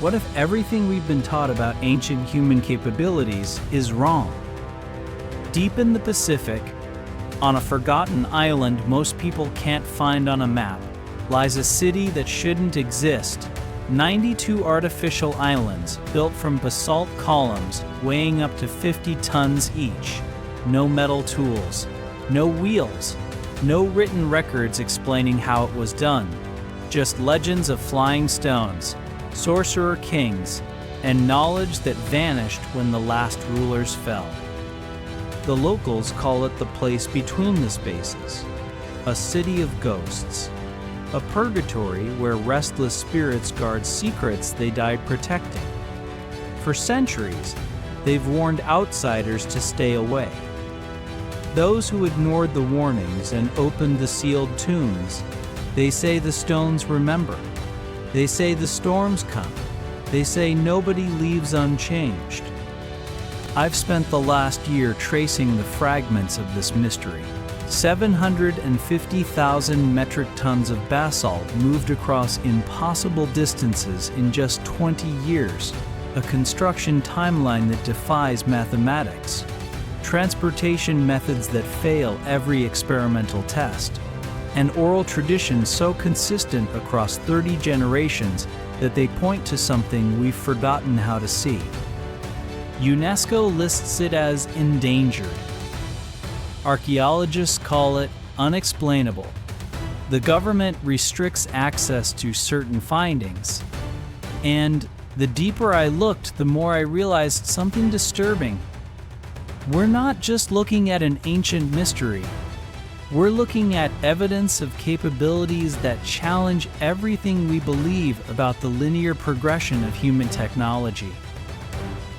What if everything we've been taught about ancient human capabilities is wrong? Deep in the Pacific, on a forgotten island most people can't find on a map, lies a city that shouldn't exist. 92 artificial islands built from basalt columns weighing up to 50 tons each. No metal tools, no wheels, no written records explaining how it was done. Just legends of flying stones, sorcerer kings, and knowledge that vanished when the last rulers fell. The locals call it the place between the spaces, a city of ghosts, a purgatory where restless spirits guard secrets they died protecting. For centuries, they've warned outsiders to stay away. Those who ignored the warnings and opened the sealed tombs, they say the stones remember. They say the storms come. They say nobody leaves unchanged. I've spent the last year tracing the fragments of this mystery. 750,000 metric tons of basalt moved across impossible distances in just 20 years, a construction timeline that defies mathematics. Transportation methods that fail every experimental test. An oral tradition so consistent across 30 generations that they point to something we've forgotten how to see. UNESCO lists it as endangered. Archaeologists call it unexplainable. The government restricts access to certain findings. And the deeper I looked, the more I realized something disturbing. We're not just looking at an ancient mystery. We're looking at evidence of capabilities that challenge everything we believe about the linear progression of human technology.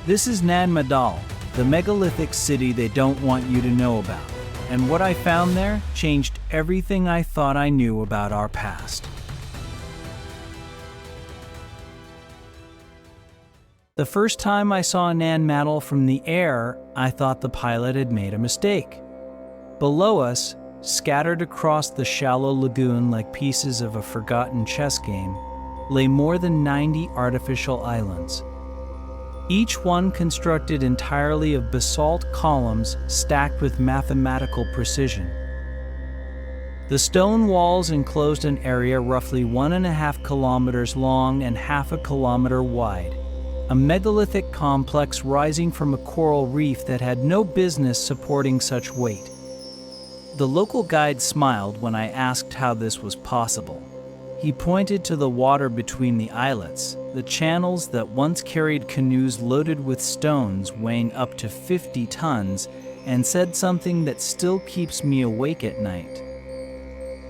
This is Nan Madol, the megalithic city they don't want you to know about. And what I found there changed everything I thought I knew about our past. The first time I saw Nan Madol from the air, I thought the pilot had made a mistake. Below us, scattered across the shallow lagoon like pieces of a forgotten chess game, lay more than 90 artificial islands. Each one constructed entirely of basalt columns stacked with mathematical precision. The stone walls enclosed an area roughly 1.5 kilometers long and half a kilometer wide, a megalithic complex rising from a coral reef that had no business supporting such weight. The local guide smiled when I asked how this was possible. He pointed to the water between the islets, the channels that once carried canoes loaded with stones weighing up to 50 tons, and said something that still keeps me awake at night.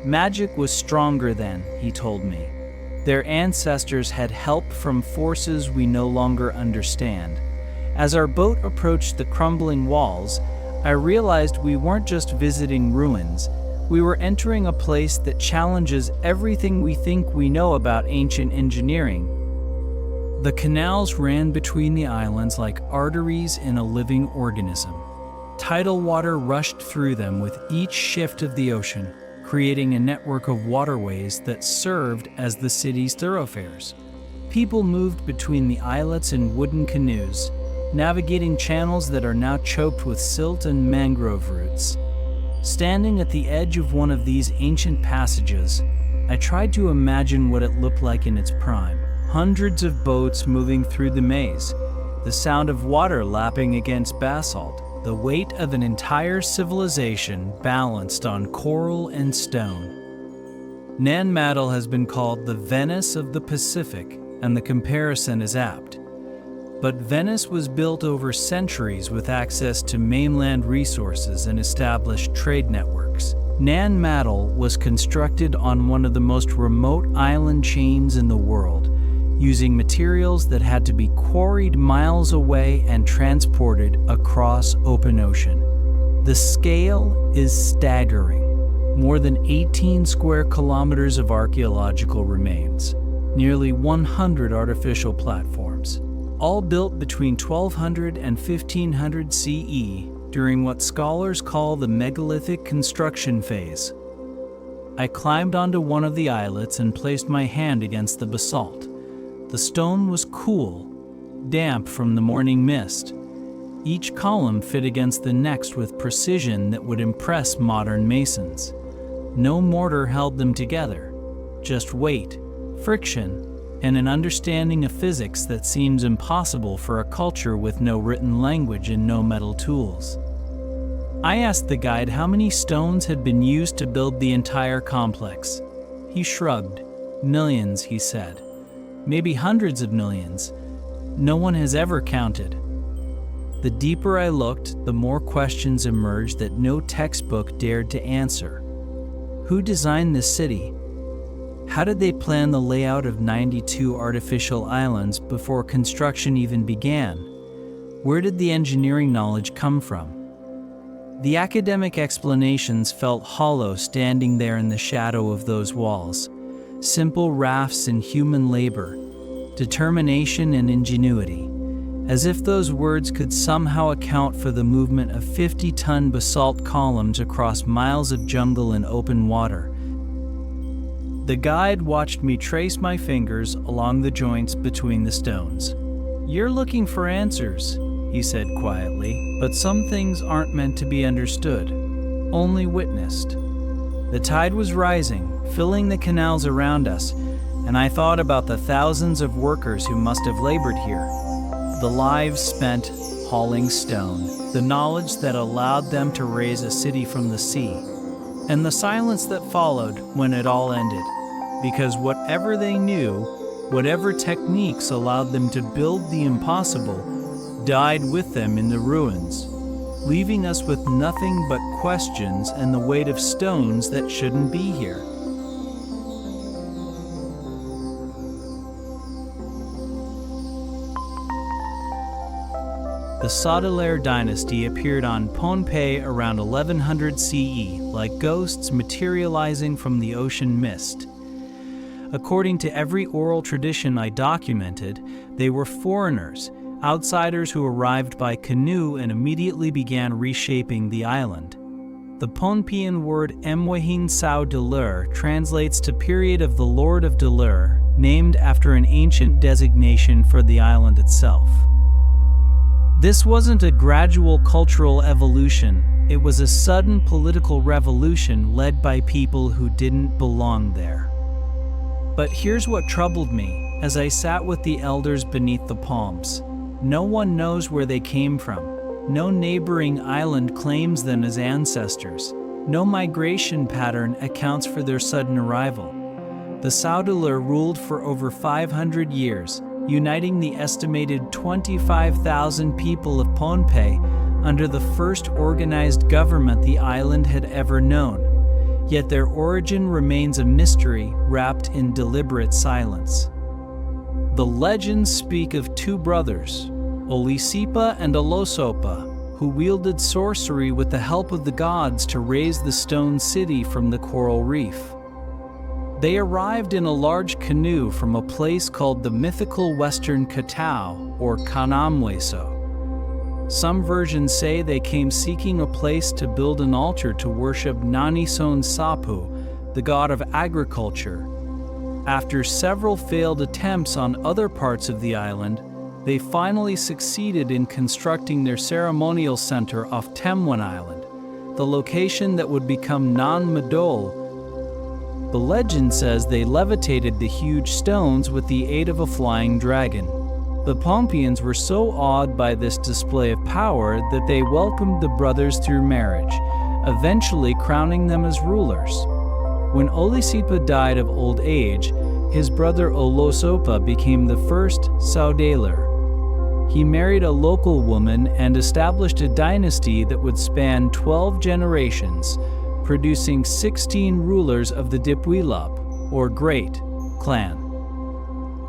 Magic was stronger then, he told me. Their ancestors had help from forces we no longer understand. As our boat approached the crumbling walls, I realized we weren't just visiting ruins. We were entering a place that challenges everything we think we know about ancient engineering. The canals ran between the islands like arteries in a living organism. Tidal water rushed through them with each shift of the ocean, creating a network of waterways that served as the city's thoroughfares. People moved between the islets in wooden canoes, navigating channels that are now choked with silt and mangrove roots. Standing at the edge of one of these ancient passages, I tried to imagine what it looked like in its prime. Hundreds of boats moving through the maze, the sound of water lapping against basalt, the weight of an entire civilization balanced on coral and stone. Nan Madol has been called the Venice of the Pacific, and the comparison is apt. But Venice was built over centuries with access to mainland resources and established trade networks. Nan Madol was constructed on one of the most remote island chains in the world, using materials that had to be quarried miles away and transported across open ocean. The scale is staggering. More than 18 square kilometers of archaeological remains, nearly 100 artificial platforms, all built between 1200 and 1500 CE during what scholars call the megalithic construction phase. I climbed onto one of the islets and placed my hand against the basalt. The stone was cool, damp from the morning mist. Each column fit against the next with precision that would impress modern masons. No mortar held them together, just weight, friction, and an understanding of physics that seems impossible for a culture with no written language and no metal tools. I asked the guide how many stones had been used to build the entire complex. He shrugged. Millions, he said. Maybe hundreds of millions. No one has ever counted. The deeper I looked, the more questions emerged that no textbook dared to answer. Who designed this city? How did they plan the layout of 92 artificial islands before construction even began? Where did the engineering knowledge come from? The academic explanations felt hollow standing there in the shadow of those walls. Simple rafts and human labor, determination and ingenuity, as if those words could somehow account for the movement of 50-ton basalt columns across miles of jungle and open water. The guide watched me trace my fingers along the joints between the stones. "You're looking for answers," he said quietly, "but some things aren't meant to be understood, only witnessed." The tide was rising, filling the canals around us, and I thought about the thousands of workers who must have labored here. The lives spent hauling stone, the knowledge that allowed them to raise a city from the sea, and the silence that followed when it all ended. Because whatever they knew, whatever techniques allowed them to build the impossible, died with them in the ruins, leaving us with nothing but questions and the weight of stones that shouldn't be here. The Sorcerer Dynasty appeared on Pompeii around 1100 CE, like ghosts materializing from the ocean mist. According to every oral tradition I documented, they were foreigners, outsiders who arrived by canoe and immediately began reshaping the island. The Pohnpeian word Mwehin Sao Delur translates to period of the Lord of Delur, named after an ancient designation for the island itself. This wasn't a gradual cultural evolution, it was a sudden political revolution led by people who didn't belong there. But here's what troubled me as I sat with the elders beneath the palms. No one knows where they came from. No neighboring island claims them as ancestors. No migration pattern accounts for their sudden arrival. The Saudelur ruled for over 500 years, uniting the estimated 25,000 people of Pohnpei under the first organized government the island had ever known. Yet their origin remains a mystery wrapped in deliberate silence. The legends speak of two brothers, Olisipa and Olosopa, who wielded sorcery with the help of the gods to raise the stone city from the coral reef. They arrived in a large canoe from a place called the mythical Western Katao, or Kanamweso. Some versions say they came seeking a place to build an altar to worship Nanison Sapu, the god of agriculture. After several failed attempts on other parts of the island, they finally succeeded in constructing their ceremonial center off Temwan Island, the location that would become Nan Madol. The legend says they levitated the huge stones with the aid of a flying dragon. The Pohnpeians were so awed by this display of power that they welcomed the brothers through marriage, eventually crowning them as rulers. When Olisipa died of old age, his brother Olosopa became the first Saudelur. He married a local woman and established a dynasty that would span 12 generations, producing 16 rulers of the Dipwilop, or Great, clan.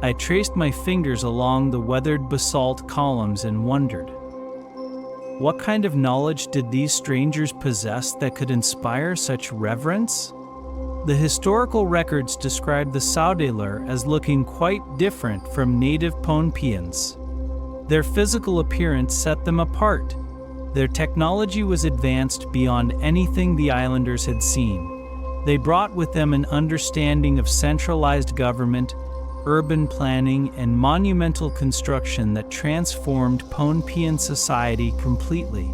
I traced my fingers along the weathered basalt columns and wondered, what kind of knowledge did these strangers possess that could inspire such reverence? The historical records describe the Saudelur as looking quite different from native Pohnpeians. Their physical appearance set them apart. Their technology was advanced beyond anything the islanders had seen. They brought with them an understanding of centralized government, urban planning, and monumental construction that transformed Pohnpeian society completely.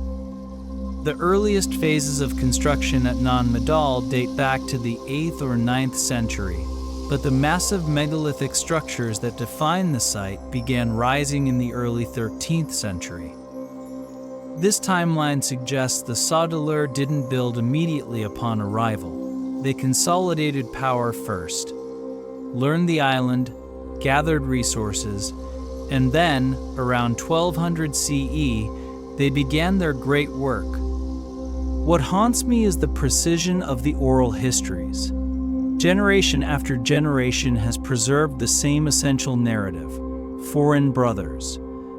The earliest phases of construction at Nan Madol date back to the 8th or 9th century, but the massive megalithic structures that define the site began rising in the early 13th century. This timeline suggests the Sorcerer didn't build immediately upon arrival. They consolidated power first, learned the island, gathered resources, and then, around 1200 CE, they began their great work. What haunts me is the precision of the oral histories. Generation after generation has preserved the same essential narrative: foreign brothers,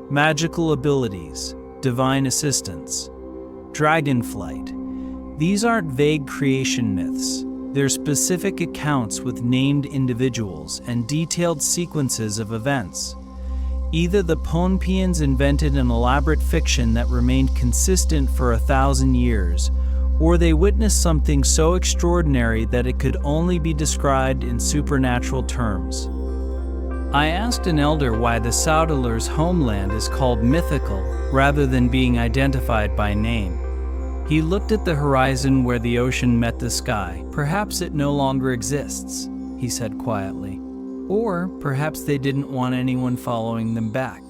magical abilities, divine assistance, dragonflight. These aren't vague creation myths. They're specific accounts with named individuals and detailed sequences of events. Either the Pohnpeians invented an elaborate fiction that remained consistent for 1,000 years, or they witnessed something so extraordinary that it could only be described in supernatural terms. I asked an elder why the Sorcerer's homeland is called mythical rather than being identified by name. He looked at the horizon where the ocean met the sky. Perhaps it no longer exists, he said quietly. Or perhaps they didn't want anyone following them back.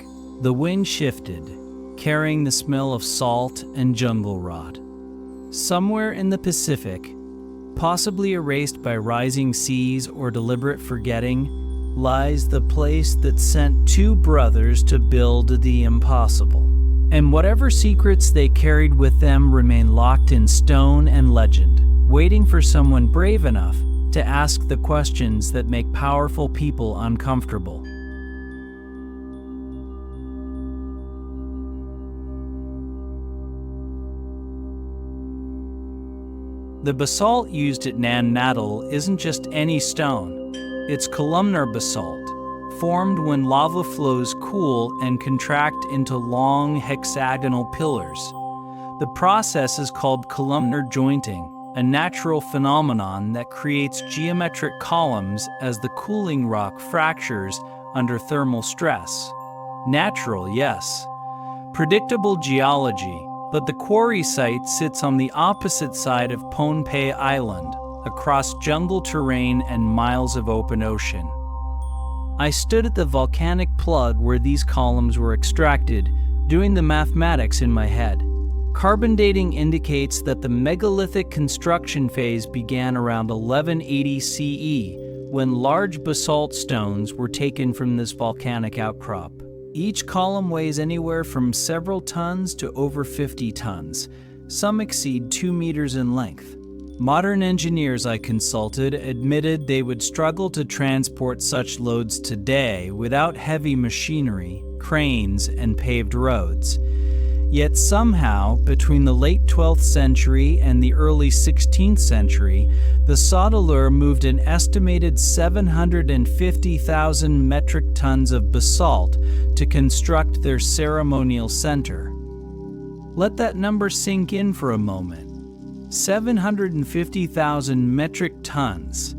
The wind shifted, carrying the smell of salt and jungle rot. Somewhere in the Pacific, possibly erased by rising seas or deliberate forgetting, lies the place that sent two brothers to build the impossible. And whatever secrets they carried with them remain locked in stone and legend, waiting for someone brave enough to ask the questions that make powerful people uncomfortable. The basalt used at Nan Madol isn't just any stone. It's columnar basalt, formed when lava flows cool and contract into long hexagonal pillars. The process is called columnar jointing, a natural phenomenon that creates geometric columns as the cooling rock fractures under thermal stress. Natural, yes. Predictable geology, but the quarry site sits on the opposite side of Pohnpei Island, across jungle terrain and miles of open ocean. I stood at the volcanic plug where these columns were extracted, doing the mathematics in my head. Carbon dating indicates that the megalithic construction phase began around 1180 CE, when large basalt stones were taken from this volcanic outcrop. Each column weighs anywhere from several tons to over 50 tons. Some exceed 2 meters in length. Modern engineers I consulted admitted they would struggle to transport such loads today without heavy machinery, cranes, and paved roads. Yet somehow, between the late 12th century and the early 16th century, the Sorcerer moved an estimated 750,000 metric tons of basalt to construct their ceremonial center. Let that number sink in for a moment. 750,000 metric tons.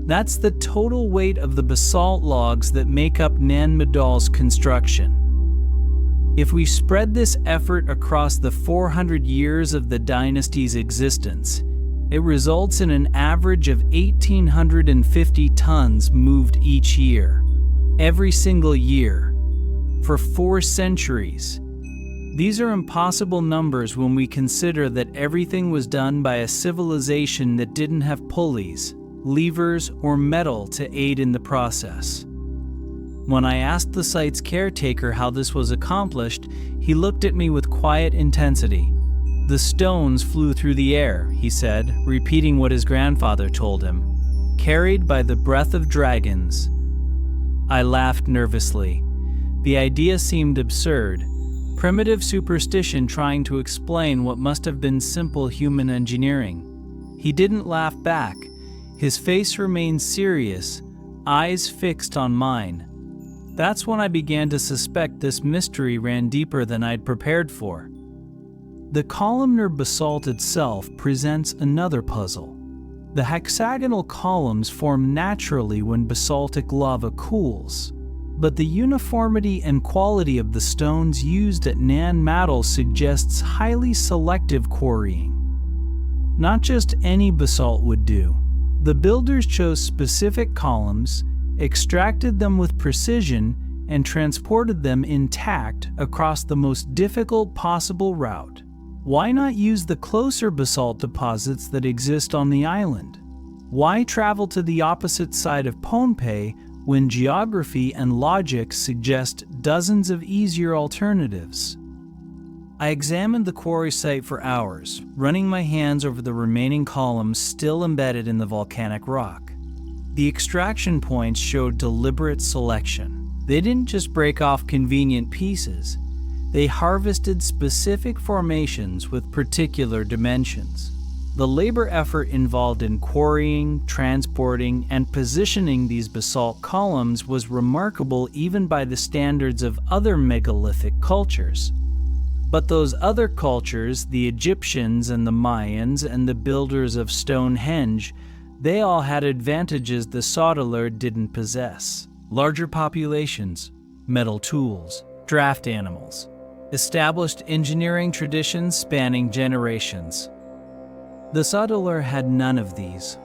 That's the total weight of the basalt logs that make up Nan Madol's construction. If we spread this effort across the 400 years of the dynasty's existence, it results in an average of 1,850 tons moved each year, every single year, for 4 centuries. These are impossible numbers when we consider that everything was done by a civilization that didn't have pulleys, levers, or metal to aid in the process. When I asked the site's caretaker how this was accomplished, he looked at me with quiet intensity. "The stones flew through the air," he said, repeating what his grandfather told him, "carried by the breath of dragons." I laughed nervously. The idea seemed absurd. Primitive superstition trying to explain what must have been simple human engineering. He didn't laugh back. His face remained serious, eyes fixed on mine. That's when I began to suspect this mystery ran deeper than I'd prepared for. The columnar basalt itself presents another puzzle. The hexagonal columns form naturally when basaltic lava cools, but the uniformity and quality of the stones used at Nan Madol suggests highly selective quarrying. Not just any basalt would do. The builders chose specific columns, extracted them with precision, and transported them intact across the most difficult possible route. Why not use the closer basalt deposits that exist on the island? Why travel to the opposite side of Pohnpei when geography and logic suggest dozens of easier alternatives? I examined the quarry site for hours, running my hands over the remaining columns still embedded in the volcanic rock. The extraction points showed deliberate selection. They didn't just break off convenient pieces. They harvested specific formations with particular dimensions. The labor effort involved in quarrying, transporting, and positioning these basalt columns was remarkable even by the standards of other megalithic cultures. But those other cultures, the Egyptians and the Mayans and the builders of Stonehenge, they all had advantages the Sorcerer didn't possess. Larger populations, metal tools, draft animals, established engineering traditions spanning generations. The Sorcerer had none of these.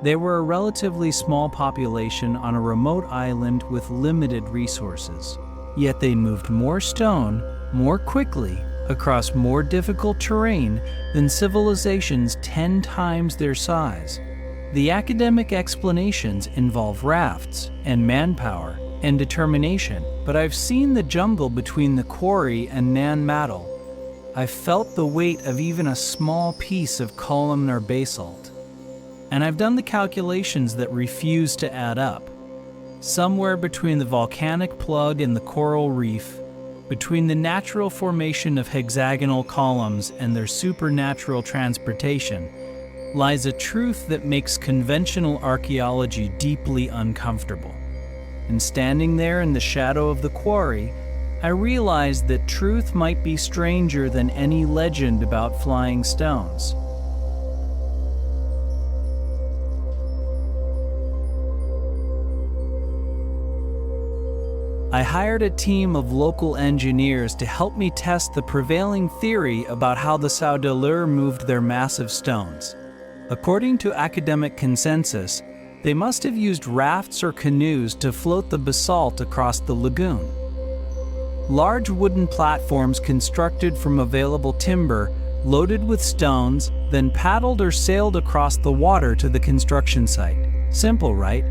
They were a relatively small population on a remote island with limited resources. Yet they moved more stone, more quickly, across more difficult terrain than civilizations 10 times their size. The academic explanations involve rafts and manpower and determination, but I've seen the jungle between the Quarry and Nan Madol. I've felt the weight of even a small piece of columnar basalt. And I've done the calculations that refuse to add up. Somewhere between the volcanic plug and the coral reef, between the natural formation of hexagonal columns and their supernatural transportation, lies a truth that makes conventional archaeology deeply uncomfortable. And standing there in the shadow of the quarry, I realized that truth might be stranger than any legend about flying stones. I hired a team of local engineers to help me test the prevailing theory about how the Sorcerer moved their massive stones. According to academic consensus, they must have used rafts or canoes to float the basalt across the lagoon. Large wooden platforms constructed from available timber, loaded with stones, then paddled or sailed across the water to the construction site. Simple, right?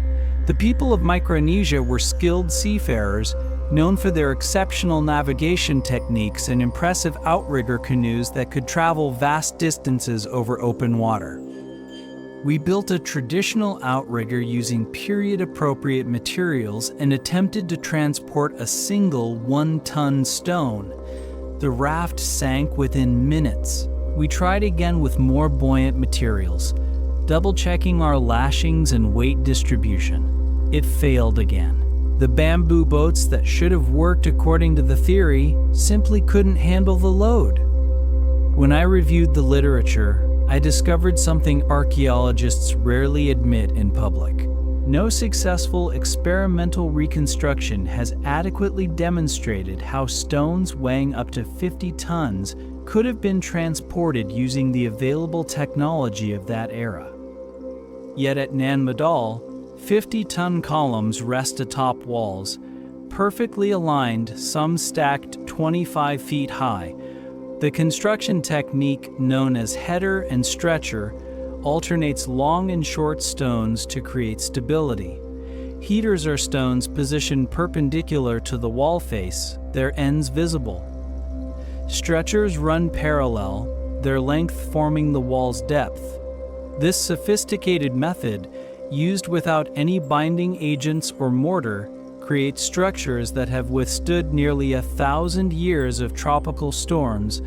The people of Micronesia were skilled seafarers, known for their exceptional navigation techniques and impressive outrigger canoes that could travel vast distances over open water. We built a traditional outrigger using period-appropriate materials and attempted to transport a single 1-ton stone. The raft sank within minutes. We tried again with more buoyant materials, double-checking our lashings and weight distribution. It failed again. The bamboo boats that should have worked according to the theory simply couldn't handle the load. When I reviewed the literature, I discovered something archaeologists rarely admit in public. No successful experimental reconstruction has adequately demonstrated how stones weighing up to 50 tons could have been transported using the available technology of that era. Yet at Nan Madol, 50-ton columns rest atop walls, perfectly aligned, some stacked 25 feet high. The construction technique known as header and stretcher alternates long and short stones to create stability. Heaters are stones positioned perpendicular to the wall face, their ends visible. Stretchers run parallel, their length forming the wall's depth. This sophisticated method, used without any binding agents or mortar, creates structures that have withstood nearly 1,000 years of tropical storms.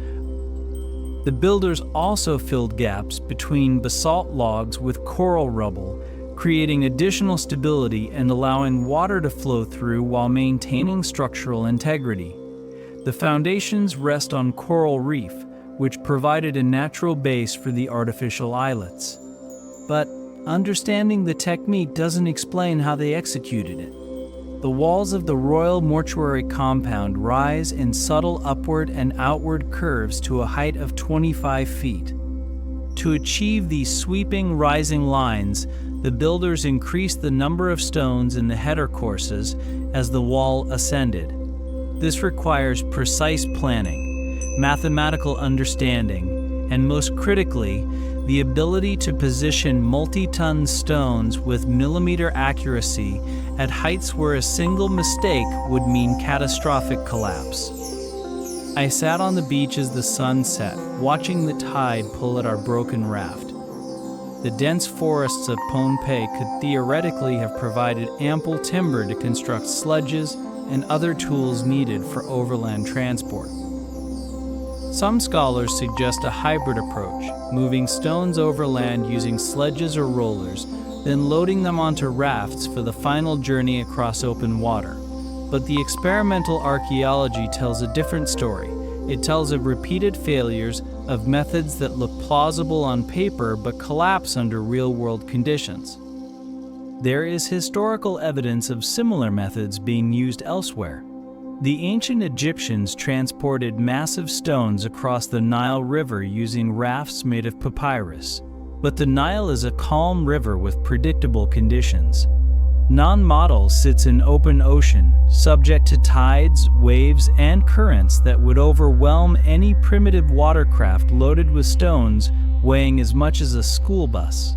The builders also filled gaps between basalt logs with coral rubble, creating additional stability and allowing water to flow through while maintaining structural integrity. The foundations rest on coral reef, which provided a natural base for the artificial islets. But understanding the technique doesn't explain how they executed it. The walls of the Royal Mortuary compound rise in subtle upward and outward curves to a height of 25 feet. To achieve these sweeping, rising lines, the builders increased the number of stones in the header courses as the wall ascended. This requires precise planning, mathematical understanding, and most critically, the ability to position multi-ton stones with millimeter accuracy at heights where a single mistake would mean catastrophic collapse. I sat on the beach as the sun set, watching the tide pull at our broken raft. The dense forests of Pompeii could theoretically have provided ample timber to construct sledges and other tools needed for overland transport. Some scholars suggest a hybrid approach, moving stones overland using sledges or rollers, then loading them onto rafts for the final journey across open water. But the experimental archaeology tells a different story. It tells of repeated failures, of methods that look plausible on paper but collapse under real-world conditions. There is historical evidence of similar methods being used elsewhere. The ancient Egyptians transported massive stones across the Nile River using rafts made of papyrus. But the Nile is a calm river with predictable conditions. Nan Madol sits in open ocean, subject to tides, waves, and currents that would overwhelm any primitive watercraft loaded with stones weighing as much as a school bus.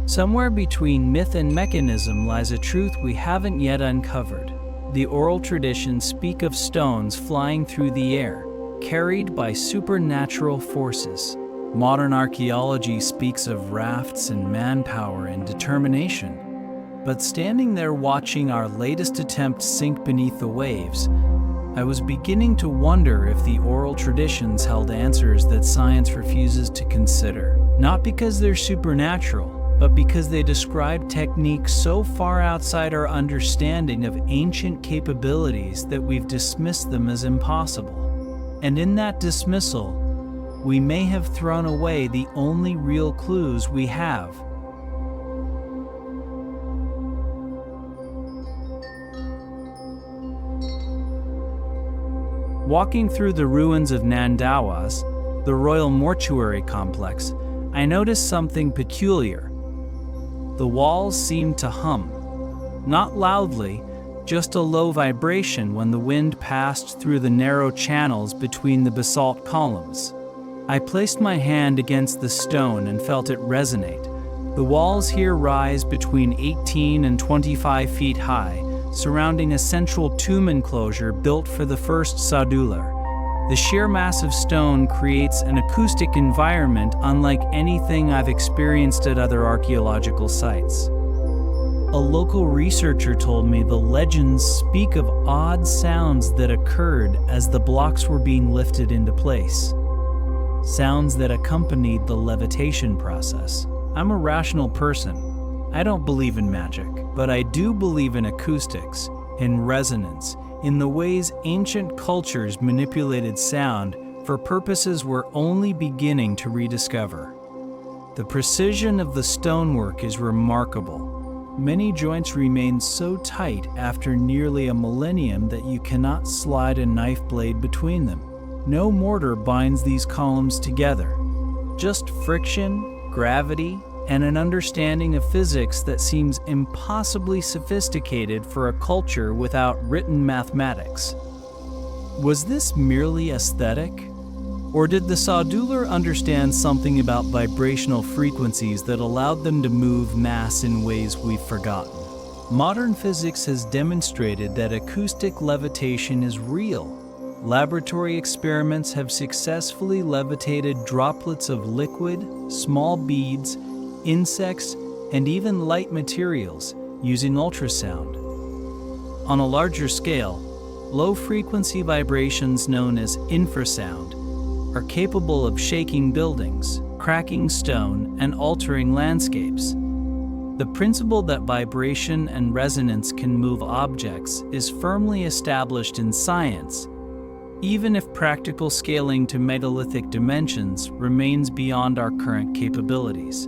Somewhere between myth and mechanism lies a truth we haven't yet uncovered. The oral traditions speak of stones flying through the air, carried by supernatural forces. Modern archaeology speaks of rafts and manpower and determination. But standing there watching our latest attempt sink beneath the waves, I was beginning to wonder if the oral traditions held answers that science refuses to consider. Not because they're supernatural, but because they describe techniques so far outside our understanding of ancient capabilities that we've dismissed them as impossible. And in that dismissal, we may have thrown away the only real clues we have. Walking through the ruins of Nan Madol, the Royal Mortuary complex, I noticed something peculiar. The walls seemed to hum. Not loudly, just a low vibration when the wind passed through the narrow channels between the basalt columns. I placed my hand against the stone and felt it resonate. The walls here rise between 18 and 25 feet high, surrounding a central tomb enclosure built for the first Sorcerer. The sheer mass of stone creates an acoustic environment unlike anything I've experienced at other archaeological sites. A local researcher told me the legends speak of odd sounds that occurred as the blocks were being lifted into place. Sounds that accompanied the levitation process. I'm a rational person. I don't believe in magic, but I do believe in acoustics, in resonance, in the ways ancient cultures manipulated sound for purposes we're only beginning to rediscover. The precision of the stonework is remarkable. Many joints remain so tight after nearly a millennium that you cannot slide a knife blade between them. No mortar binds these columns together. Just friction, gravity, and an understanding of physics that seems impossibly sophisticated for a culture without written mathematics. Was this merely aesthetic? Or did the Sorcerer understand something about vibrational frequencies that allowed them to move mass in ways we've forgotten? Modern physics has demonstrated that acoustic levitation is real. Laboratory experiments have successfully levitated droplets of liquid, small beads, insects, and even light materials using ultrasound. On a larger scale, low-frequency vibrations known as infrasound are capable of shaking buildings, cracking stone, and altering landscapes. The principle that vibration and resonance can move objects is firmly established in science, even if practical scaling to megalithic dimensions remains beyond our current capabilities.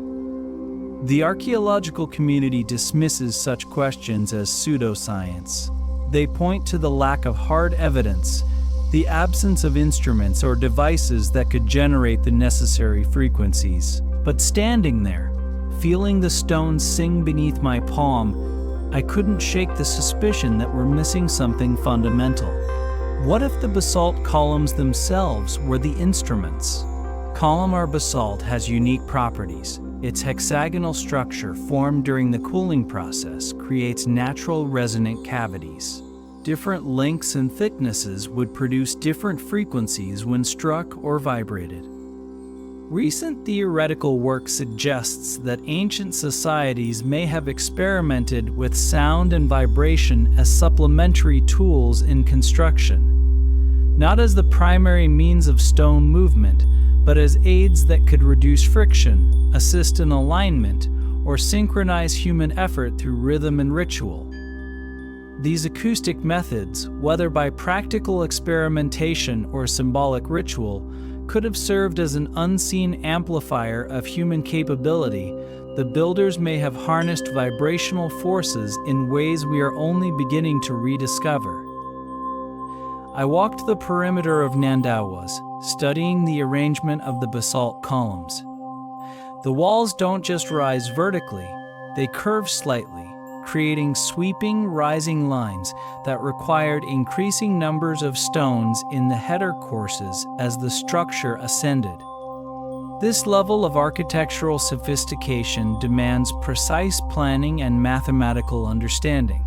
The archaeological community dismisses such questions as pseudoscience. They point to the lack of hard evidence, the absence of instruments or devices that could generate the necessary frequencies. But standing there, feeling the stones sing beneath my palm, I couldn't shake the suspicion that we're missing something fundamental. What if the basalt columns themselves were the instruments? Columnar basalt has unique properties. Its hexagonal structure, formed during the cooling process, creates natural resonant cavities. Different lengths and thicknesses would produce different frequencies when struck or vibrated. Recent theoretical work suggests that ancient societies may have experimented with sound and vibration as supplementary tools in construction, not as the primary means of stone movement, but as aids that could reduce friction, assist in alignment, or synchronize human effort through rhythm and ritual. These acoustic methods, whether by practical experimentation or symbolic ritual, could have served as an unseen amplifier of human capability. The builders may have harnessed vibrational forces in ways we are only beginning to rediscover. I walked the perimeter of Nan Madol, studying the arrangement of the basalt columns. The walls don't just rise vertically, they curve slightly, creating sweeping, rising lines that required increasing numbers of stones in the header courses as the structure ascended. This level of architectural sophistication demands precise planning and mathematical understanding.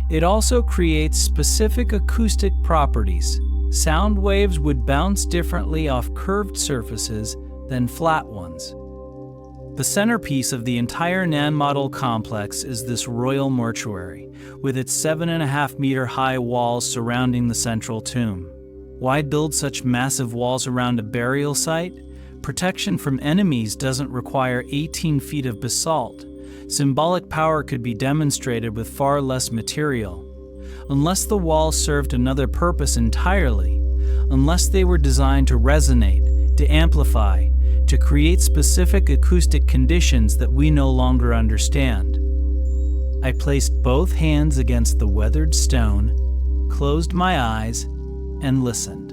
It also creates specific acoustic properties. Sound waves would bounce differently off curved surfaces than flat ones. The centerpiece of the entire Nan Madol complex is this royal mortuary, with its 7.5-meter high walls surrounding the central tomb. Why build such massive walls around a burial site? Protection from enemies doesn't require 18 feet of basalt. Symbolic power could be demonstrated with far less material. Unless the walls served another purpose entirely, unless they were designed to resonate, to amplify, to create specific acoustic conditions that we no longer understand. I placed both hands against the weathered stone, closed my eyes, and listened.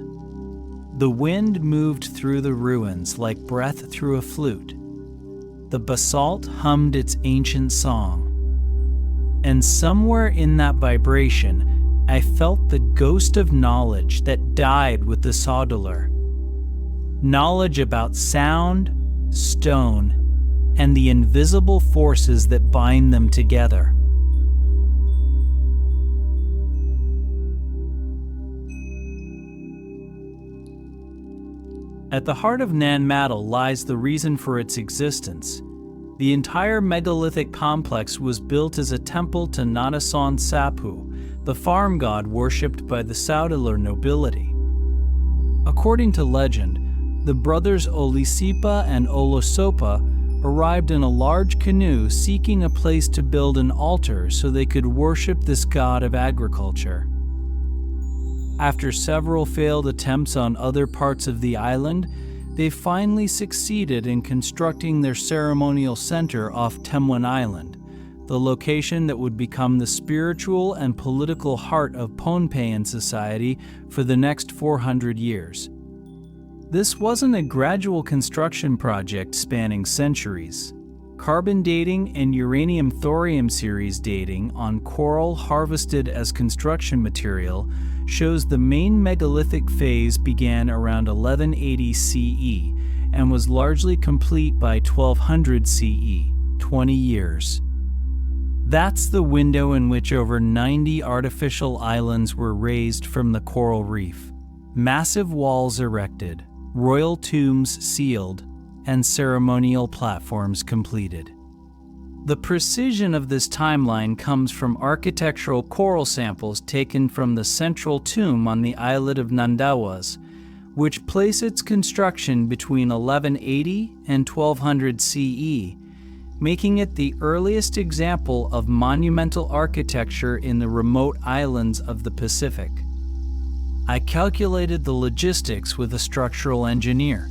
The wind moved through the ruins like breath through a flute. The basalt hummed its ancient song. And somewhere in that vibration, I felt the ghost of knowledge that died with the Sorcerer. Knowledge about sound, stone, and the invisible forces that bind them together. At the heart of Nan Madol lies the reason for its existence. The entire megalithic complex was built as a temple to Nanasan Sapu, the farm god worshipped by the Sorcerer nobility. According to legend, the brothers Olisipa and Olosopa arrived in a large canoe seeking a place to build an altar so they could worship this god of agriculture. After several failed attempts on other parts of the island, they finally succeeded in constructing their ceremonial center off Temwan Island, the location that would become the spiritual and political heart of Pohnpeian society for the next 400 years. This wasn't a gradual construction project spanning centuries. Carbon dating and uranium-thorium series dating on coral harvested as construction material shows the main megalithic phase began around 1180 CE and was largely complete by 1200 CE, 20 years. That's the window in which over 90 artificial islands were raised from the coral reef. Massive walls erected, royal tombs sealed, and ceremonial platforms completed. The precision of this timeline comes from architectural coral samples taken from the central tomb on the islet of Nan Madol, which place its construction between 1180 and 1200 CE, making it the earliest example of monumental architecture in the remote islands of the Pacific. I calculated the logistics with a structural engineer.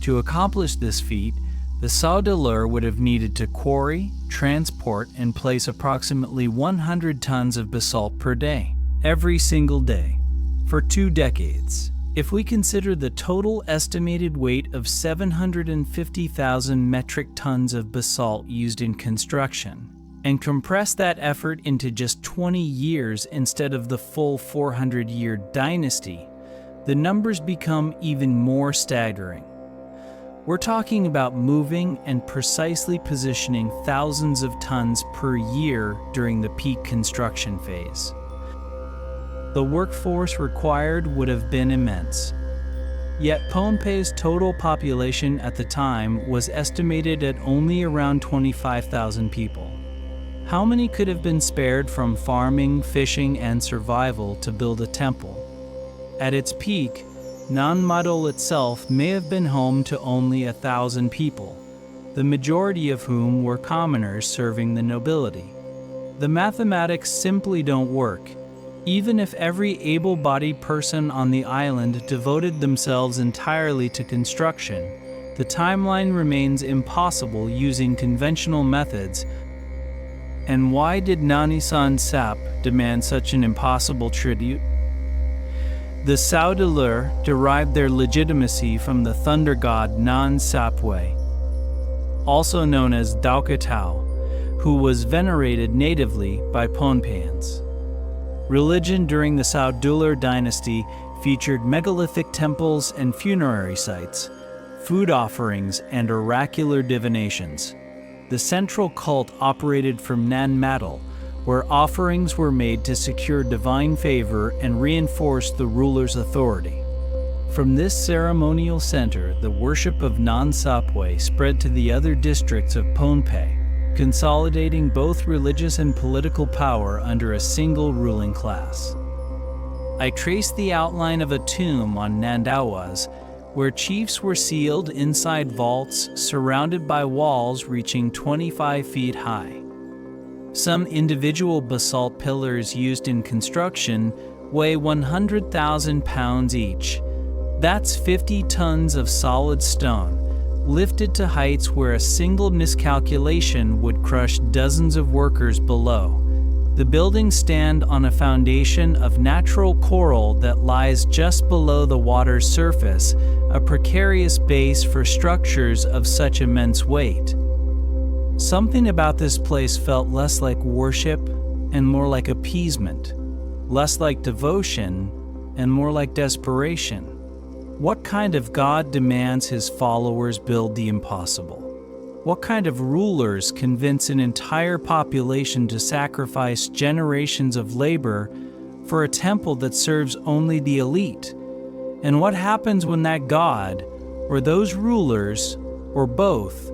To accomplish this feat, The Sorcerer would have needed to quarry, transport, and place approximately 100 tons of basalt per day, every single day, for 2 decades. If we consider the total estimated weight of 750,000 metric tons of basalt used in construction, and compress that effort into just 20 years instead of the full 400-year Dynasty, the numbers become even more staggering. We're talking about moving and precisely positioning thousands of tons per year during the peak construction phase. The workforce required would have been immense. Yet Pohnpei's total population at the time was estimated at only around 25,000 people. How many could have been spared from farming, fishing, and survival to build a temple? At its peak, Nan Madol itself may have been home to only 1,000 people, the majority of whom were commoners serving the nobility. The mathematics simply don't work. Even if every able-bodied person on the island devoted themselves entirely to construction, the timeline remains impossible using conventional methods. And why did Nanisan Sap demand such an impossible tribute? The Sorcerer derived their legitimacy from the thunder god Nan Sapwe, also known as Daukatau, who was venerated natively by Pohnpeians. Religion during the Sorcerer dynasty featured megalithic temples and funerary sites, food offerings, and oracular divinations. The central cult operated from Nan Madol, where offerings were made to secure divine favor and reinforce the ruler's authority. From this ceremonial center, the worship of Nan Sapwe spread to the other districts of Pohnpei, consolidating both religious and political power under a single ruling class. I traced the outline of a tomb on Nandawas, where chiefs were sealed inside vaults surrounded by walls reaching 25 feet high. Some individual basalt pillars used in construction weigh 100,000 pounds each. That's 50 tons of solid stone, lifted to heights where a single miscalculation would crush dozens of workers below. The buildings stand on a foundation of natural coral that lies just below the water's surface, a precarious base for structures of such immense weight. Something about this place felt less like worship and more like appeasement, less like devotion and more like desperation. What kind of god demands his followers build the impossible? What kind of rulers convince an entire population to sacrifice generations of labor for a temple that serves only the elite? And what happens when that god, or those rulers, or both,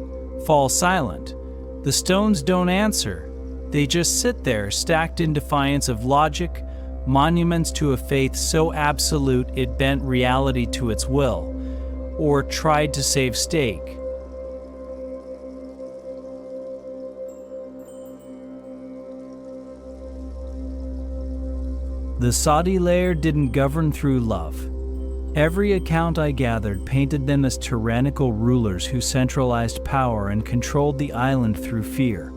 fall silent? The stones don't answer. They just sit there, stacked in defiance of logic, monuments to a faith so absolute it bent reality to its will, or tried to save stake. The Sorcerer didn't govern through love. Every account I gathered painted them as tyrannical rulers who centralized power and controlled the island through fear.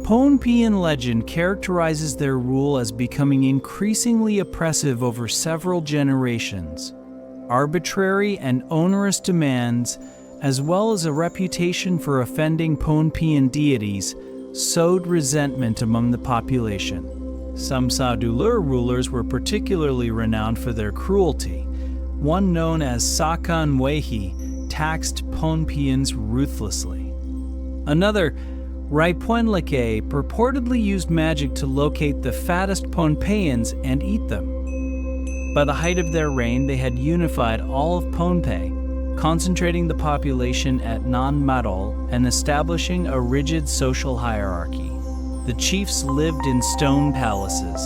Pohnpeian legend characterizes their rule as becoming increasingly oppressive over several generations. Arbitrary and onerous demands, as well as a reputation for offending Pohnpeian deities, sowed resentment among the population. Some Sorcerer rulers were particularly renowned for their cruelty. One known as Sakan Wehi taxed Pohnpeians ruthlessly. Another, Raipuenlike, purportedly used magic to locate the fattest Pohnpeians and eat them. By the height of their reign, they had unified all of Pohnpei, concentrating the population at Nan Madol and establishing a rigid social hierarchy. The chiefs lived in stone palaces.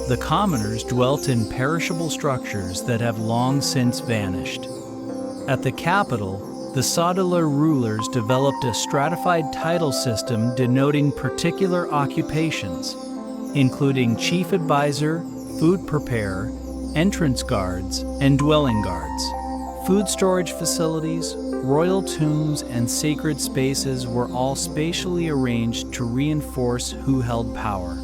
The commoners dwelt in perishable structures that have long since vanished. At the capital, the Sorcerer rulers developed a stratified title system denoting particular occupations, including chief advisor, food preparer, entrance guards, and dwelling guards. Food storage facilities, royal tombs, and sacred spaces were all spatially arranged to reinforce who held power.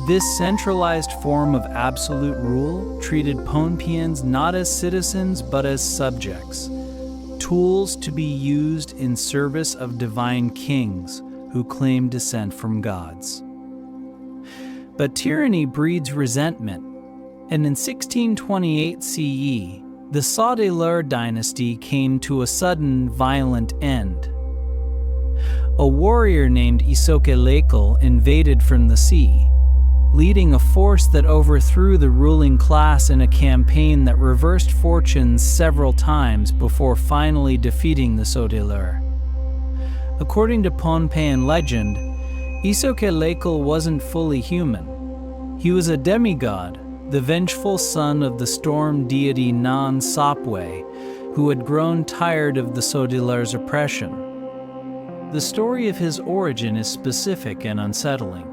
This centralized form of absolute rule treated Pohnpians not as citizens but as subjects, tools to be used in service of divine kings who claim descent from gods. But tyranny breeds resentment, and in 1628 CE, the Sorcerer dynasty came to a sudden, violent end. A warrior named Geological invaded from the sea, leading a force that overthrew the ruling class in a campaign that reversed fortunes several times before finally defeating the Sorcerer. According to Pohnpian legend, Geological wasn't fully human. He was a demigod, the vengeful son of the storm deity Nan Madol, who had grown tired of the Sorcerer's oppression. The story of his origin is specific and unsettling.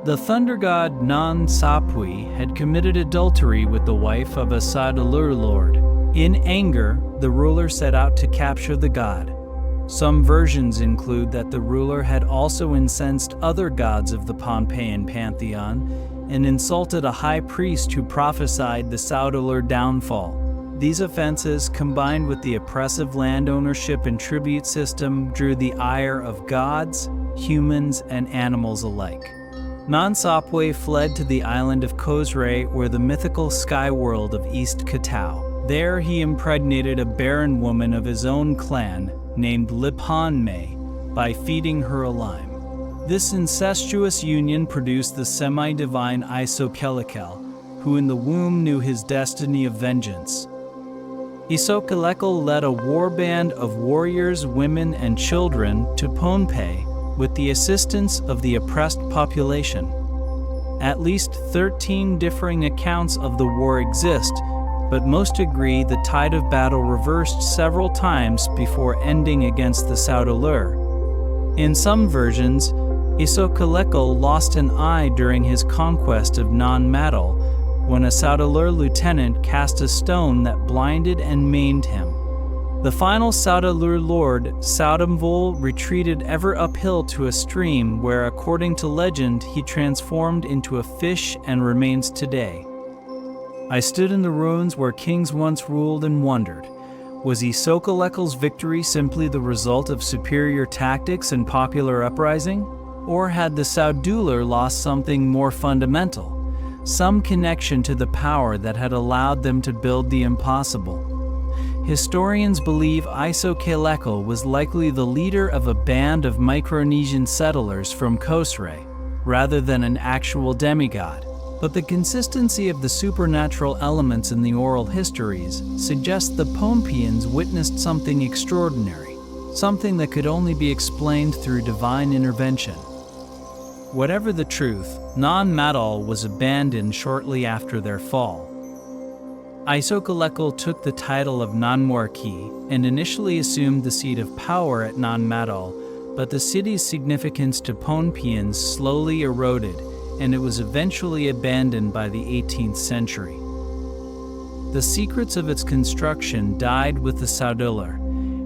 The thunder god Nan Madol had committed adultery with the wife of a Sorcerer lord. In anger, the ruler set out to capture the god. Some versions include that the ruler had also incensed other gods of the Pohnpian pantheon and insulted a high priest who prophesied the Sorcerer downfall. These offenses, combined with the oppressive land ownership and tribute system, drew the ire of gods, humans, and animals alike. Nan Madol fled to the island of Quarry, or the mythical sky world of East Katao. There he impregnated a barren woman of his own clan, named Lipanme, by feeding her a lime. This incestuous union produced the semi-divine Geological, who in the womb knew his destiny of vengeance. Geological led a warband of warriors, women, and children to Pohnpei with the assistance of the oppressed population. At least 13 differing accounts of the war exist, but most agree the tide of battle reversed several times before ending against the Sorcerer. In some versions, Geological lost an eye during his conquest of Nan Madol, when a Sorcerer lieutenant cast a stone that blinded and maimed him. The final Sorcerer lord, Saudamvol, retreated ever uphill to a stream where, according to legend, he transformed into a fish and remains today. I stood in the ruins where kings once ruled and wondered, was Geological's victory simply the result of superior tactics and popular uprising? Or had the Sorcerer lost something more fundamental, some connection to the power that had allowed them to build the impossible? Historians believe Geological was likely the leader of a band of Micronesian settlers from Quarry, rather than an actual demigod. But the consistency of the supernatural elements in the oral histories suggests the Pohnpians witnessed something extraordinary, something that could only be explained through divine intervention. Whatever the truth, Nan Madol was abandoned shortly after their fall. Geological took the title of Nan Madol and initially assumed the seat of power at Nan Madol, but the city's significance to Pohnpians slowly eroded, and it was eventually abandoned by the 18th century. The secrets of its construction died with the Sorcerer,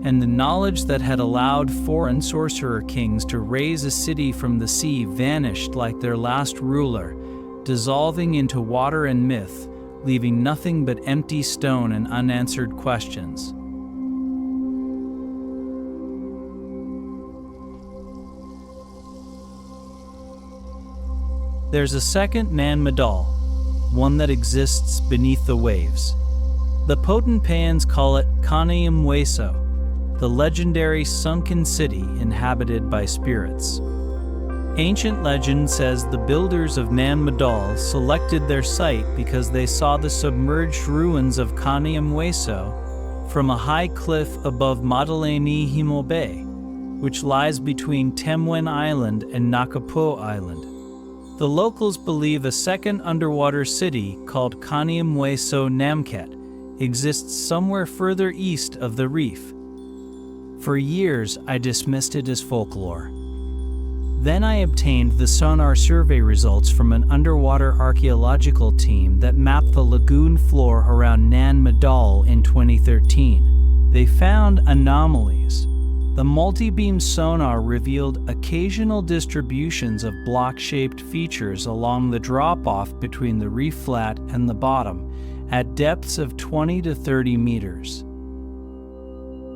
and the knowledge that had allowed foreign sorcerer kings to raise a city from the sea vanished like their last ruler, dissolving into water and myth, leaving nothing but empty stone and unanswered questions. There's a second Nan Madol, one that exists beneath the waves. The Pohnpians call it Canals, the legendary sunken city inhabited by spirits. Ancient legend says the builders of Nan Madol selected their site because they saw the submerged ruins of Canals from a high cliff above Madoleni Himo Bay, which lies between Temwen Island and Nakapo Island. The locals believe a second underwater city called Canals Namket exists somewhere further east of the reef. For years, I dismissed it as folklore. Then I obtained the sonar survey results from an underwater archaeological team that mapped the lagoon floor around Nan Madol in 2013. They found anomalies. The multi-beam sonar revealed occasional distributions of block-shaped features along the drop-off between the reef flat and the bottom, at depths of 20 to 30 meters.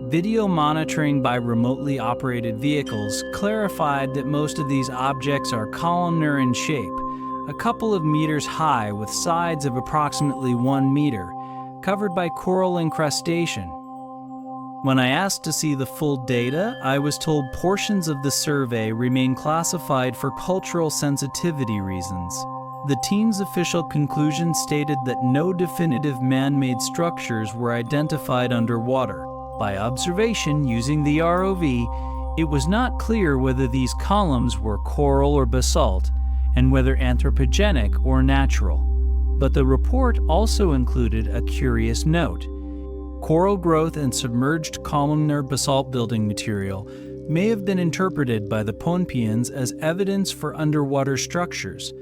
Video monitoring by remotely operated vehicles clarified that most of these objects are columnar in shape, a couple of meters high with sides of approximately 1 meter, covered by coral incrustation. When I asked to see the full data, I was told portions of the survey remain classified for cultural sensitivity reasons. The team's official conclusion stated that no definitive man-made structures were identified underwater. By observation using the ROV, it was not clear whether these columns were coral or basalt, and whether anthropogenic or natural. But the report also included a curious note. Coral growth and submerged columnar basalt building material may have been interpreted by the Pohnpians as evidence for underwater structures,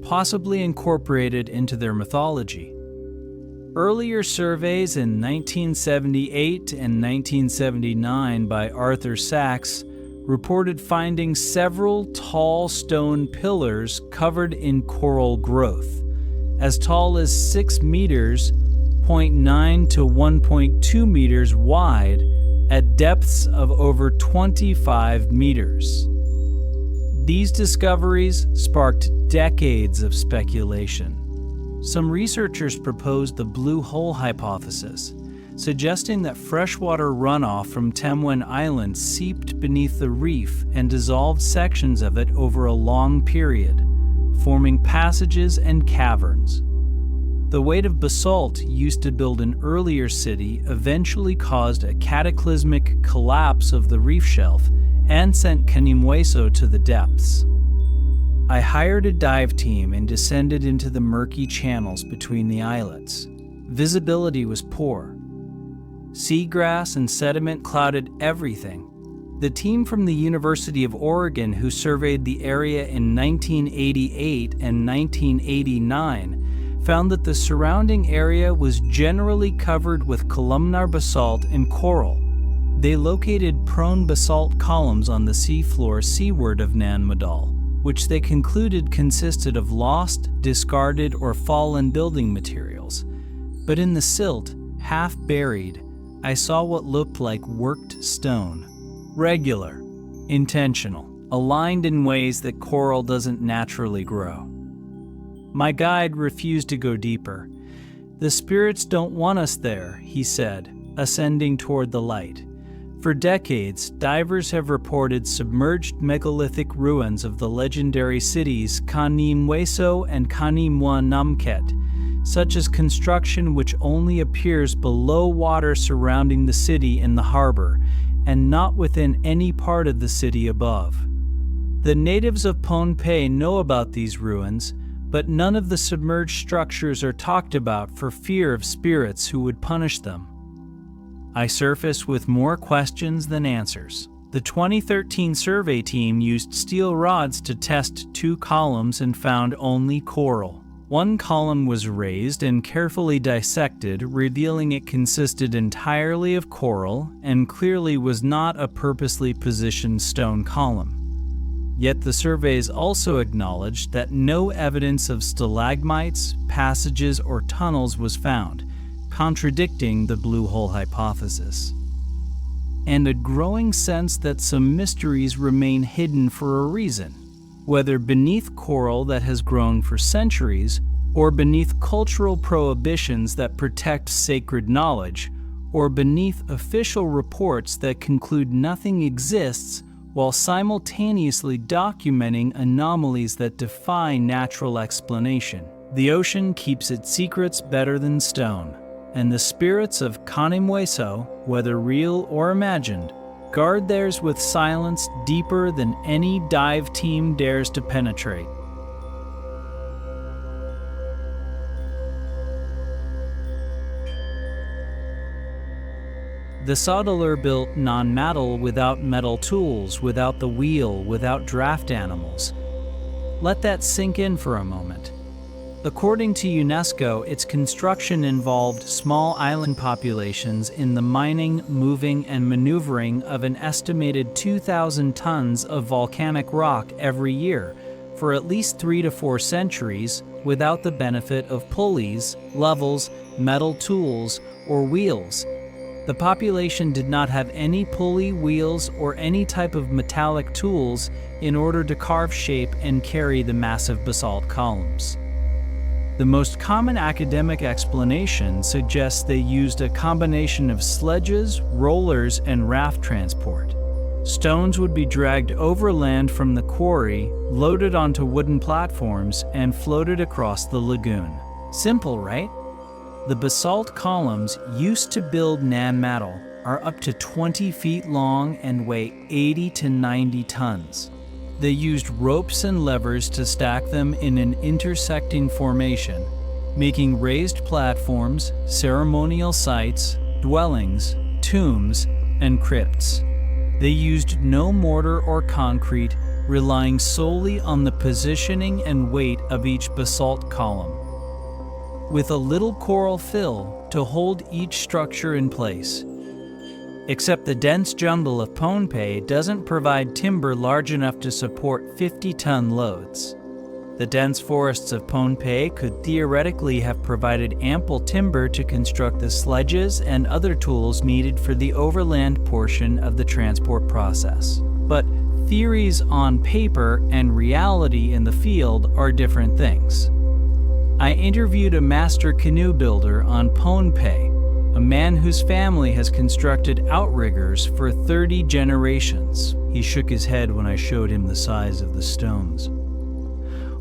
possibly incorporated into their mythology. Earlier surveys in 1978 and 1979 by Arthur Sachs reported finding several tall stone pillars covered in coral growth, as tall as 6 meters, 0.9 to 1.2 meters wide, at depths of over 25 meters. These discoveries sparked decades of speculation. Some researchers proposed the blue hole hypothesis, suggesting that freshwater runoff from Temwen Island seeped beneath the reef and dissolved sections of it over a long period, forming passages and caverns. The weight of basalt used to build an earlier city eventually caused a cataclysmic collapse of the reef shelf and sent Canimhueso to the depths. I hired a dive team and descended into the murky channels between the islets. Visibility was poor. Seagrass and sediment clouded everything. The team from the University of Oregon who surveyed the area in 1988 and 1989 found that the surrounding area was generally covered with columnar basalt and coral. They located prone basalt columns on the seafloor seaward of Nan Madol, which they concluded consisted of lost, discarded, or fallen building materials. But in the silt, half buried, I saw what looked like worked stone. Regular, intentional, aligned in ways that coral doesn't naturally grow. My guide refused to go deeper. "The spirits don't want us there," he said, ascending toward the light. For decades, divers have reported submerged megalithic ruins of the legendary cities Canimhueso and Canimhuanamket, such as construction which only appears below water surrounding the city in the harbor, and not within any part of the city above. The natives of Pohnpei know about these ruins, but none of the submerged structures are talked about for fear of spirits who would punish them. I surfaced with more questions than answers. The 2013 survey team used steel rods to test 2 columns and found only coral. One column was raised and carefully dissected, revealing it consisted entirely of coral and clearly was not a purposely positioned stone column. Yet the surveys also acknowledged that no evidence of stalagmites, passages, or tunnels was found, contradicting the blue hole hypothesis. And a growing sense that some mysteries remain hidden for a reason, whether beneath coral that has grown for centuries, or beneath cultural prohibitions that protect sacred knowledge, or beneath official reports that conclude nothing exists while simultaneously documenting anomalies that defy natural explanation. The ocean keeps its secrets better than stone, and the spirits of Canimhueso, whether real or imagined, guard theirs with silence deeper than any dive team dares to penetrate. The Sorcerer built Nan Madol without metal tools, without the wheel, without draft animals. Let that sink in for a moment. According to UNESCO, its construction involved small island populations in the mining, moving, and maneuvering of an estimated 2,000 tons of volcanic rock every year for at least 3 to 4 centuries without the benefit of pulleys, levels, metal tools, or wheels. The population did not have any pulley, wheels, or any type of metallic tools in order to carve shape and carry the massive basalt columns. The most common academic explanation suggests they used a combination of sledges, rollers, and raft transport. Stones would be dragged overland from the quarry, loaded onto wooden platforms, and floated across the lagoon. Simple, right? The basalt columns used to build Nan Madol are up to 20 feet long and weigh 80 to 90 tons. They used ropes and levers to stack them in an intersecting formation, making raised platforms, ceremonial sites, dwellings, tombs, and crypts. They used no mortar or concrete, relying solely on the positioning and weight of each basalt column, with a little coral fill to hold each structure in place. Except the dense jungle of Pohnpei doesn't provide timber large enough to support 50-ton loads. The dense forests of Pohnpei could theoretically have provided ample timber to construct the sledges and other tools needed for the overland portion of the transport process. But theories on paper and reality in the field are different things. I interviewed a master canoe builder on Pohnpei, a man whose family has constructed outriggers for 30 generations. He shook his head when I showed him the size of the stones.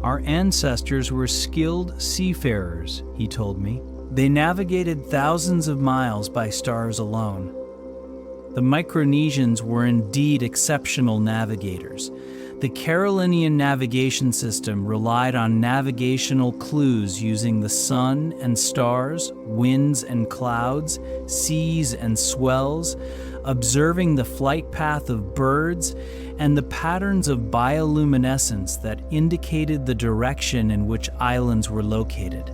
Our ancestors were skilled seafarers, he told me. They navigated thousands of miles by stars alone. The Micronesians were indeed exceptional navigators. The Carolinian navigation system relied on navigational clues using the sun and stars, winds and clouds, seas and swells, observing the flight path of birds, and the patterns of bioluminescence that indicated the direction in which islands were located.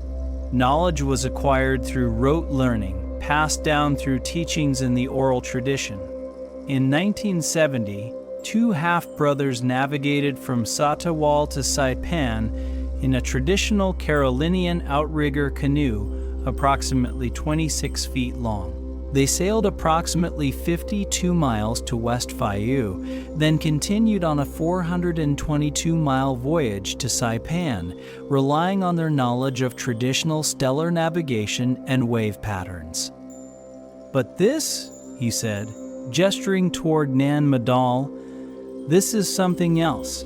Knowledge was acquired through rote learning, passed down through teachings in the oral tradition. In 1970, 2 half-brothers navigated from Satawal to Saipan in a traditional Carolinian outrigger canoe approximately 26 feet long. They sailed approximately 52 miles to West Fayou, then continued on a 422-mile voyage to Saipan, relying on their knowledge of traditional stellar navigation and wave patterns. But this, he said, gesturing toward Nan Madol, this is something else.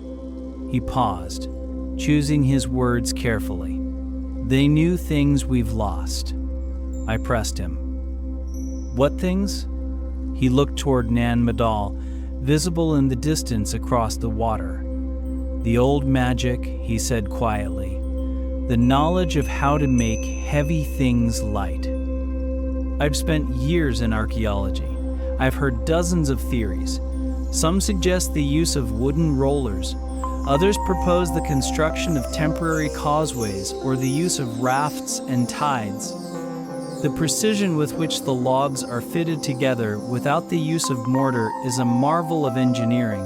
He paused, choosing his words carefully. They knew things we've lost. I pressed him. What things? He looked toward Nan Madol, visible in the distance across the water. The old magic, he said quietly. The knowledge of how to make heavy things light. I've spent years in archaeology. I've heard dozens of theories. Some suggest the use of wooden rollers. Others propose the construction of temporary causeways or the use of rafts and tides. The precision with which the logs are fitted together without the use of mortar is a marvel of engineering.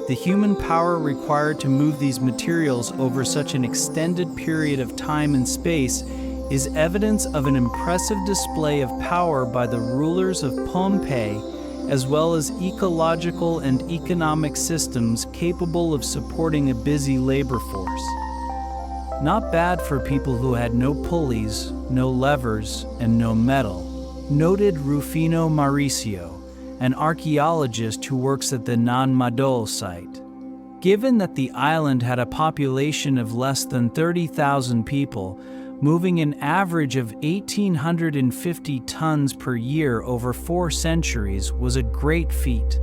The human power required to move these materials over such an extended period of time and space is evidence of an impressive display of power by the rulers of Pohnpei, as well as ecological and economic systems capable of supporting a busy labor force. Not bad for people who had no pulleys, no levers, and no metal, noted Rufino Mauricio, an archaeologist who works at the Nan Madol site. Given that the island had a population of less than 30,000 people, moving an average of 1,850 tons per year over 4 centuries was a great feat.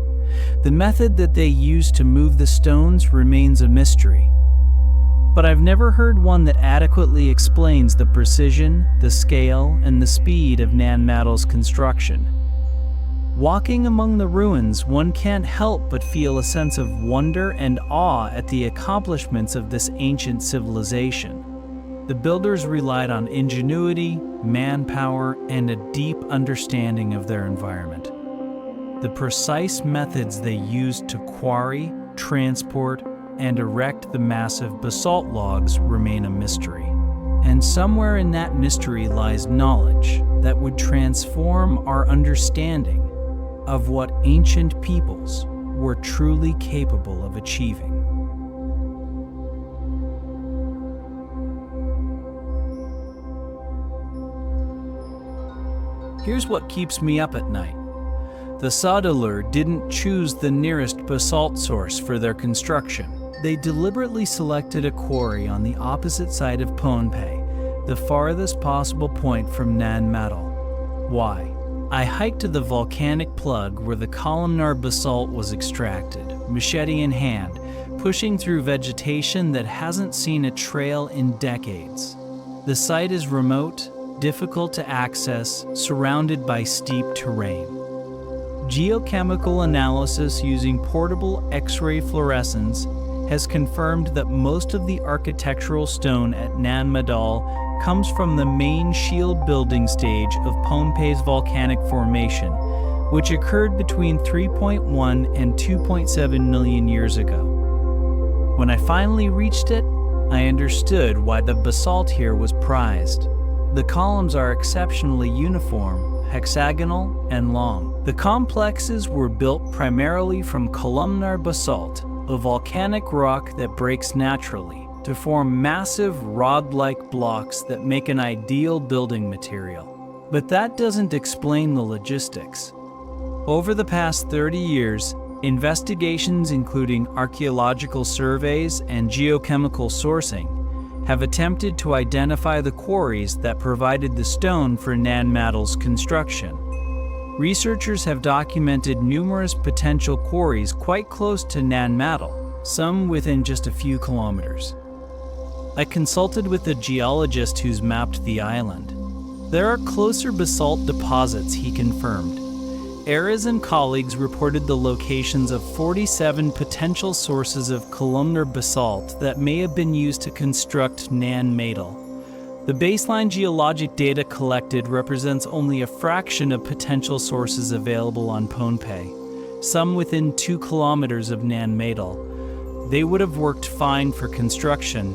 The method that they used to move the stones remains a mystery. But I've never heard one that adequately explains the precision, the scale, and the speed of Nan Madol's construction. Walking among the ruins, one can't help but feel a sense of wonder and awe at the accomplishments of this ancient civilization. The builders relied on ingenuity, manpower, and a deep understanding of their environment. The precise methods they used to quarry, transport, and erect the massive basalt logs remain a mystery. And somewhere in that mystery lies knowledge that would transform our understanding of what ancient peoples were truly capable of achieving. Here's what keeps me up at night. The Sorcerer didn't choose the nearest basalt source for their construction. They deliberately selected a quarry on the opposite side of Pohnpei, the farthest possible point from Nan Madol. Why? I hiked to the volcanic plug where the columnar basalt was extracted, machete in hand, pushing through vegetation that hasn't seen a trail in decades. The site is remote, difficult to access, surrounded by steep terrain. Geochemical analysis using portable X-ray fluorescence has confirmed that most of the architectural stone at Nan Madol comes from the main shield building stage of Pohnpei's volcanic formation, which occurred between 3.1 and 2.7 million years ago. When I finally reached it, I understood why the basalt here was prized. The columns are exceptionally uniform, hexagonal, and long. The complexes were built primarily from columnar basalt, a volcanic rock that breaks naturally, to form massive rod-like blocks that make an ideal building material. But that doesn't explain the logistics. Over the past 30 years, investigations including archaeological surveys and geochemical sourcing have attempted to identify the quarries that provided the stone for Nan Madol's construction. Researchers have documented numerous potential quarries quite close to Nan Madol, some within just a few kilometers. I consulted with the geologist who's mapped the island. There are closer basalt deposits, he confirmed. Eras and colleagues reported the locations of 47 potential sources of columnar basalt that may have been used to construct Nan Madol. The baseline geologic data collected represents only a fraction of potential sources available on Pohnpei, some within 2 kilometers of Nan Madol. They would have worked fine for construction,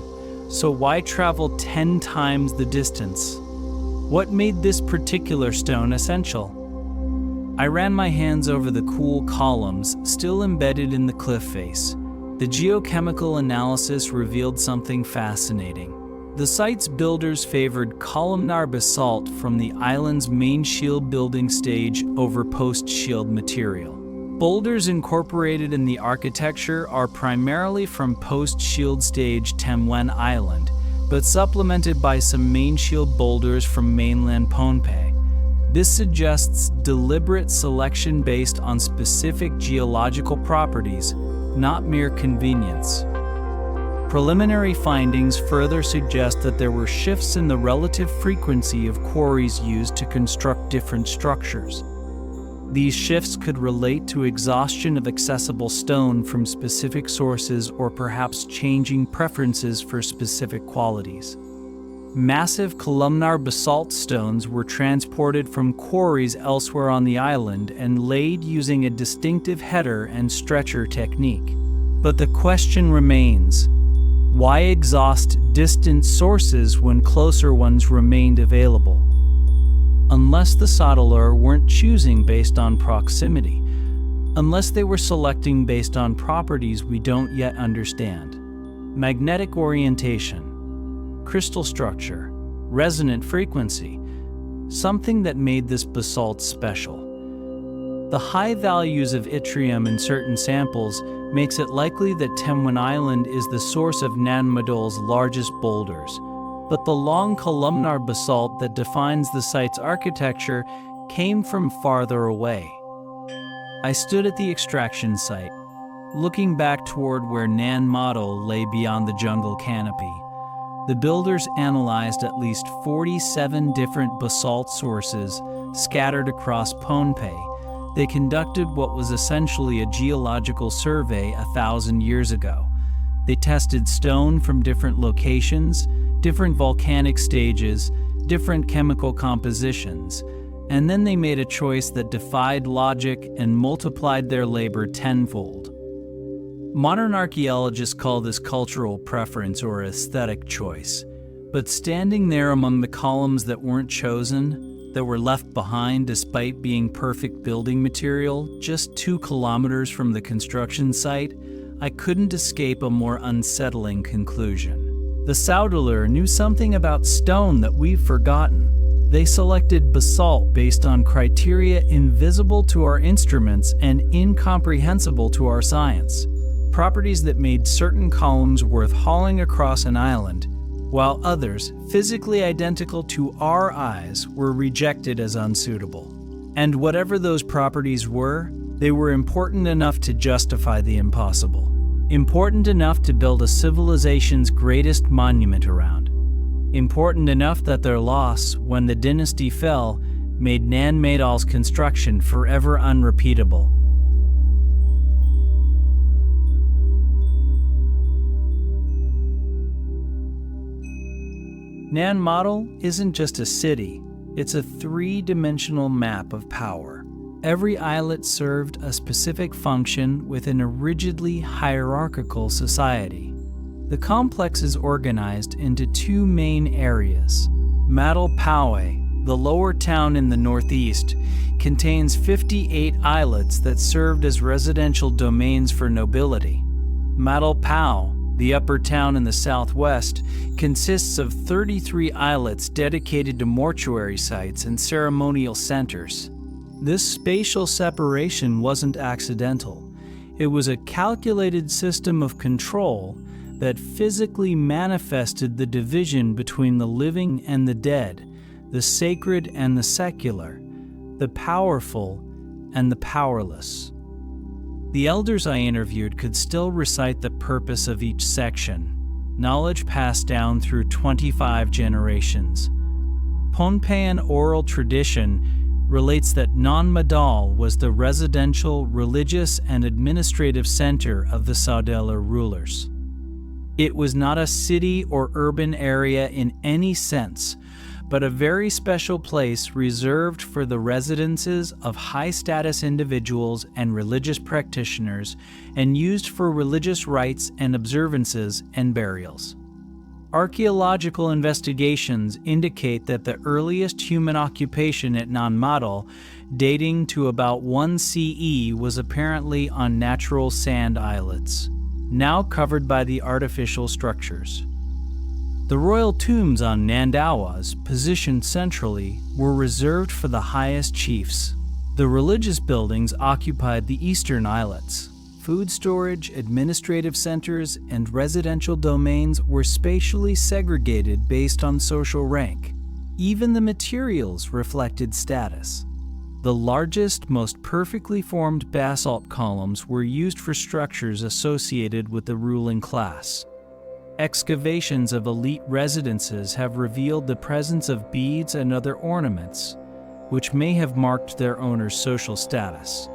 so why travel 10 times the distance? What made this particular stone essential? I ran my hands over the cool columns still embedded in the cliff face. The geochemical analysis revealed something fascinating. The site's builders favored columnar basalt from the island's main shield building stage over post-shield material. Boulders incorporated in the architecture are primarily from post-shield stage Temwen Island, but supplemented by some main shield boulders from mainland Pohnpei. This suggests deliberate selection based on specific geological properties, not mere convenience. Preliminary findings further suggest that there were shifts in the relative frequency of quarries used to construct different structures. These shifts could relate to exhaustion of accessible stone from specific sources or perhaps changing preferences for specific qualities. Massive columnar basalt stones were transported from quarries elsewhere on the island and laid using a distinctive header and stretcher technique. But the question remains, why exhaust distant sources when closer ones remained available? Unless the Sorcerer weren't choosing based on proximity, unless they were selecting based on properties we don't yet understand. Magnetic orientation, crystal structure, resonant frequency, something that made this basalt special. The high values of yttrium in certain samples makes it likely that Temwen Island is the source of Nan Madol's largest boulders, but the long columnar basalt that defines the site's architecture came from farther away. I stood at the extraction site, looking back toward where Nan Madol lay beyond the jungle canopy. The builders analyzed at least 47 different basalt sources scattered across Pohnpei. They conducted what was essentially a geological survey 1,000 years ago. They tested stone from different locations, different volcanic stages, different chemical compositions, and then they made a choice that defied logic and multiplied their labor tenfold. Modern archaeologists call this cultural preference or aesthetic choice, but standing there among the columns that weren't chosen, that were left behind despite being perfect building material, just 2 kilometers from the construction site, I couldn't escape a more unsettling conclusion. The Saudeler knew something about stone that we've forgotten. They selected basalt based on criteria invisible to our instruments and incomprehensible to our science. Properties that made certain columns worth hauling across an island, while others, physically identical to our eyes, were rejected as unsuitable. And whatever those properties were, they were important enough to justify the impossible. Important enough to build a civilization's greatest monument around. Important enough that their loss, when the dynasty fell, made Nan Madol's construction forever unrepeatable. Nan Madol isn't just a city, it's a 3-dimensional map of power. Every islet served a specific function within a rigidly hierarchical society. The complex is organized into 2 main areas. Madol Pawe, the lower town in the northeast, contains 58 islets that served as residential domains for nobility. Madol Pao, the upper town in the southwest, consists of 33 islets dedicated to mortuary sites and ceremonial centers. This spatial separation wasn't accidental. It was a calculated system of control that physically manifested the division between the living and the dead, the sacred and the secular, the powerful and the powerless. The elders I interviewed could still recite the purpose of each section, knowledge passed down through 25 generations. Pohnpeian oral tradition relates that Nan Madol was the residential, religious, and administrative center of the Saudeler rulers. It was not a city or urban area in any sense, but a very special place reserved for the residences of high-status individuals and religious practitioners, and used for religious rites and observances and burials. Archaeological investigations indicate that the earliest human occupation at Nan Madol, dating to about 1 CE, was apparently on natural sand islets, now covered by the artificial structures. The royal tombs on Nandawas, positioned centrally, were reserved for the highest chiefs. The religious buildings occupied the eastern islets. Food storage, administrative centers, and residential domains were spatially segregated based on social rank. Even the materials reflected status. The largest, most perfectly formed basalt columns were used for structures associated with the ruling class. Excavations of elite residences have revealed the presence of beads and other ornaments, which may have marked their owner's social status.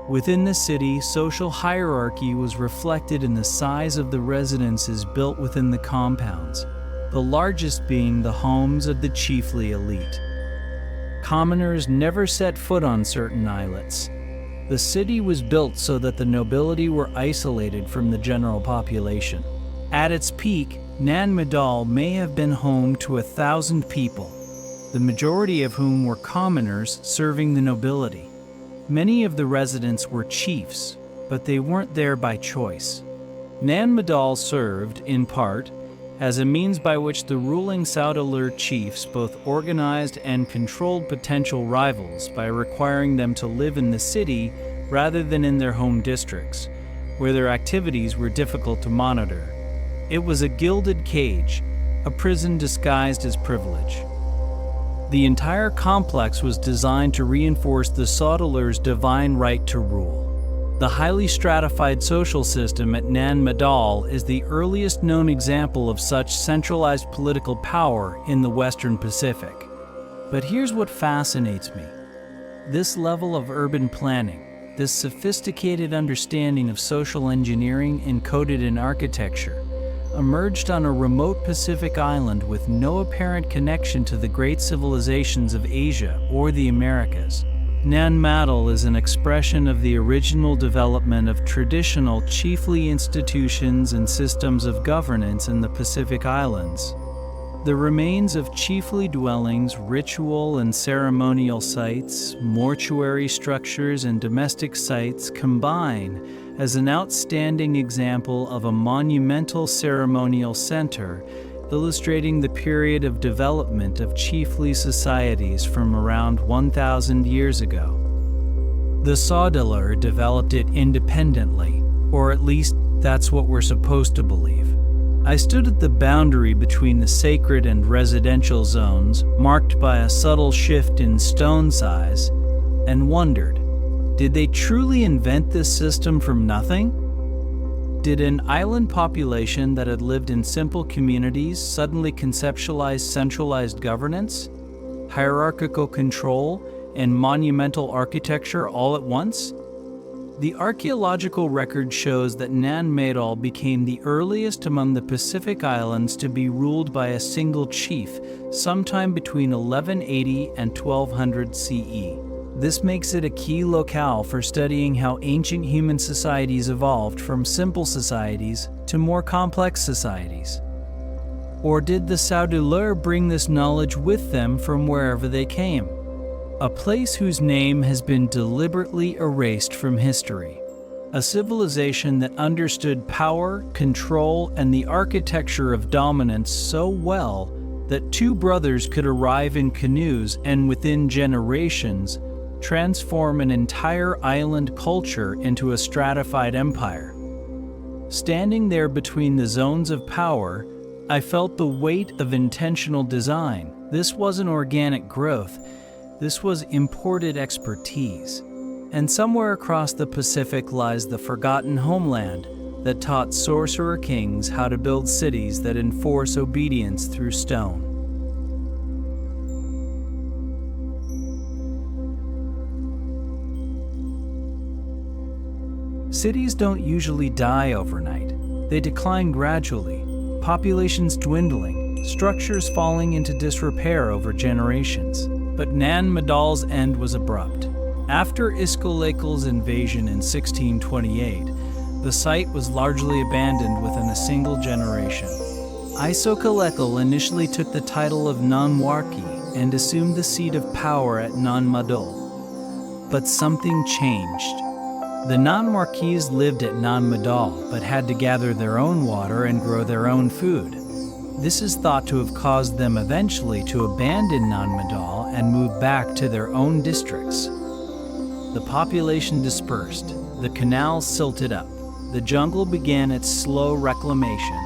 Within the city, social hierarchy was reflected in the size of the residences built within the compounds, the largest being the homes of the chiefly elite. Commoners never set foot on certain islets. The city was built so that the nobility were isolated from the general population. At its peak, Nan Madol may have been home to 1,000 people, the majority of whom were commoners serving the nobility. Many of the residents were chiefs, but they weren't there by choice. Nan Madol served, in part, as a means by which the ruling Saudeler chiefs both organized and controlled potential rivals by requiring them to live in the city rather than in their home districts, where their activities were difficult to monitor. It was a gilded cage, a prison disguised as privilege. The entire complex was designed to reinforce the Saudeler's divine right to rule. The highly stratified social system at Nan Madol is the earliest known example of such centralized political power in the Western Pacific. But here's what fascinates me. This level of urban planning, this sophisticated understanding of social engineering encoded in architecture, emerged on a remote Pacific island with no apparent connection to the great civilizations of Asia or the Americas. Nan Madol is an expression of the original development of traditional, chiefly institutions and systems of governance in the Pacific Islands. The remains of chiefly dwellings, ritual and ceremonial sites, mortuary structures, and domestic sites combine as an outstanding example of a monumental ceremonial center, illustrating the period of development of chiefly societies from around 1,000 years ago. The Sorcerer developed it independently, or at least that's what we're supposed to believe. I stood at the boundary between the sacred and residential zones, marked by a subtle shift in stone size, and wondered, did they truly invent this system from nothing? Did an island population that had lived in simple communities suddenly conceptualize centralized governance, hierarchical control, and monumental architecture all at once? The archaeological record shows that Nan Madol became the earliest among the Pacific Islands to be ruled by a single chief, sometime between 1180 and 1200 CE. This makes it a key locale for studying how ancient human societies evolved from simple societies to more complex societies. Or did the Sorcerer bring this knowledge with them from wherever they came? A place whose name has been deliberately erased from history. A civilization that understood power, control, and the architecture of dominance so well that two brothers could arrive in canoes and within generations transform an entire island culture into a stratified empire. Standing there between the zones of power, I felt the weight of intentional design. This wasn't organic growth. This was imported expertise. And somewhere across the Pacific lies the forgotten homeland that taught sorcerer kings how to build cities that enforce obedience through stone. Cities don't usually die overnight. They decline gradually, populations dwindling, structures falling into disrepair over generations. But Nan Madol's end was abrupt. After Geological's invasion in 1628, the site was largely abandoned within a single generation. Geological initially took the title of Nan Madol and assumed the seat of power at Nan Madol. But something changed. The Nan Madol lived at Nan Madol, but had to gather their own water and grow their own food. This is thought to have caused them eventually to abandon Nan Madol and move back to their own districts. The population dispersed, the canals silted up, the jungle began its slow reclamation.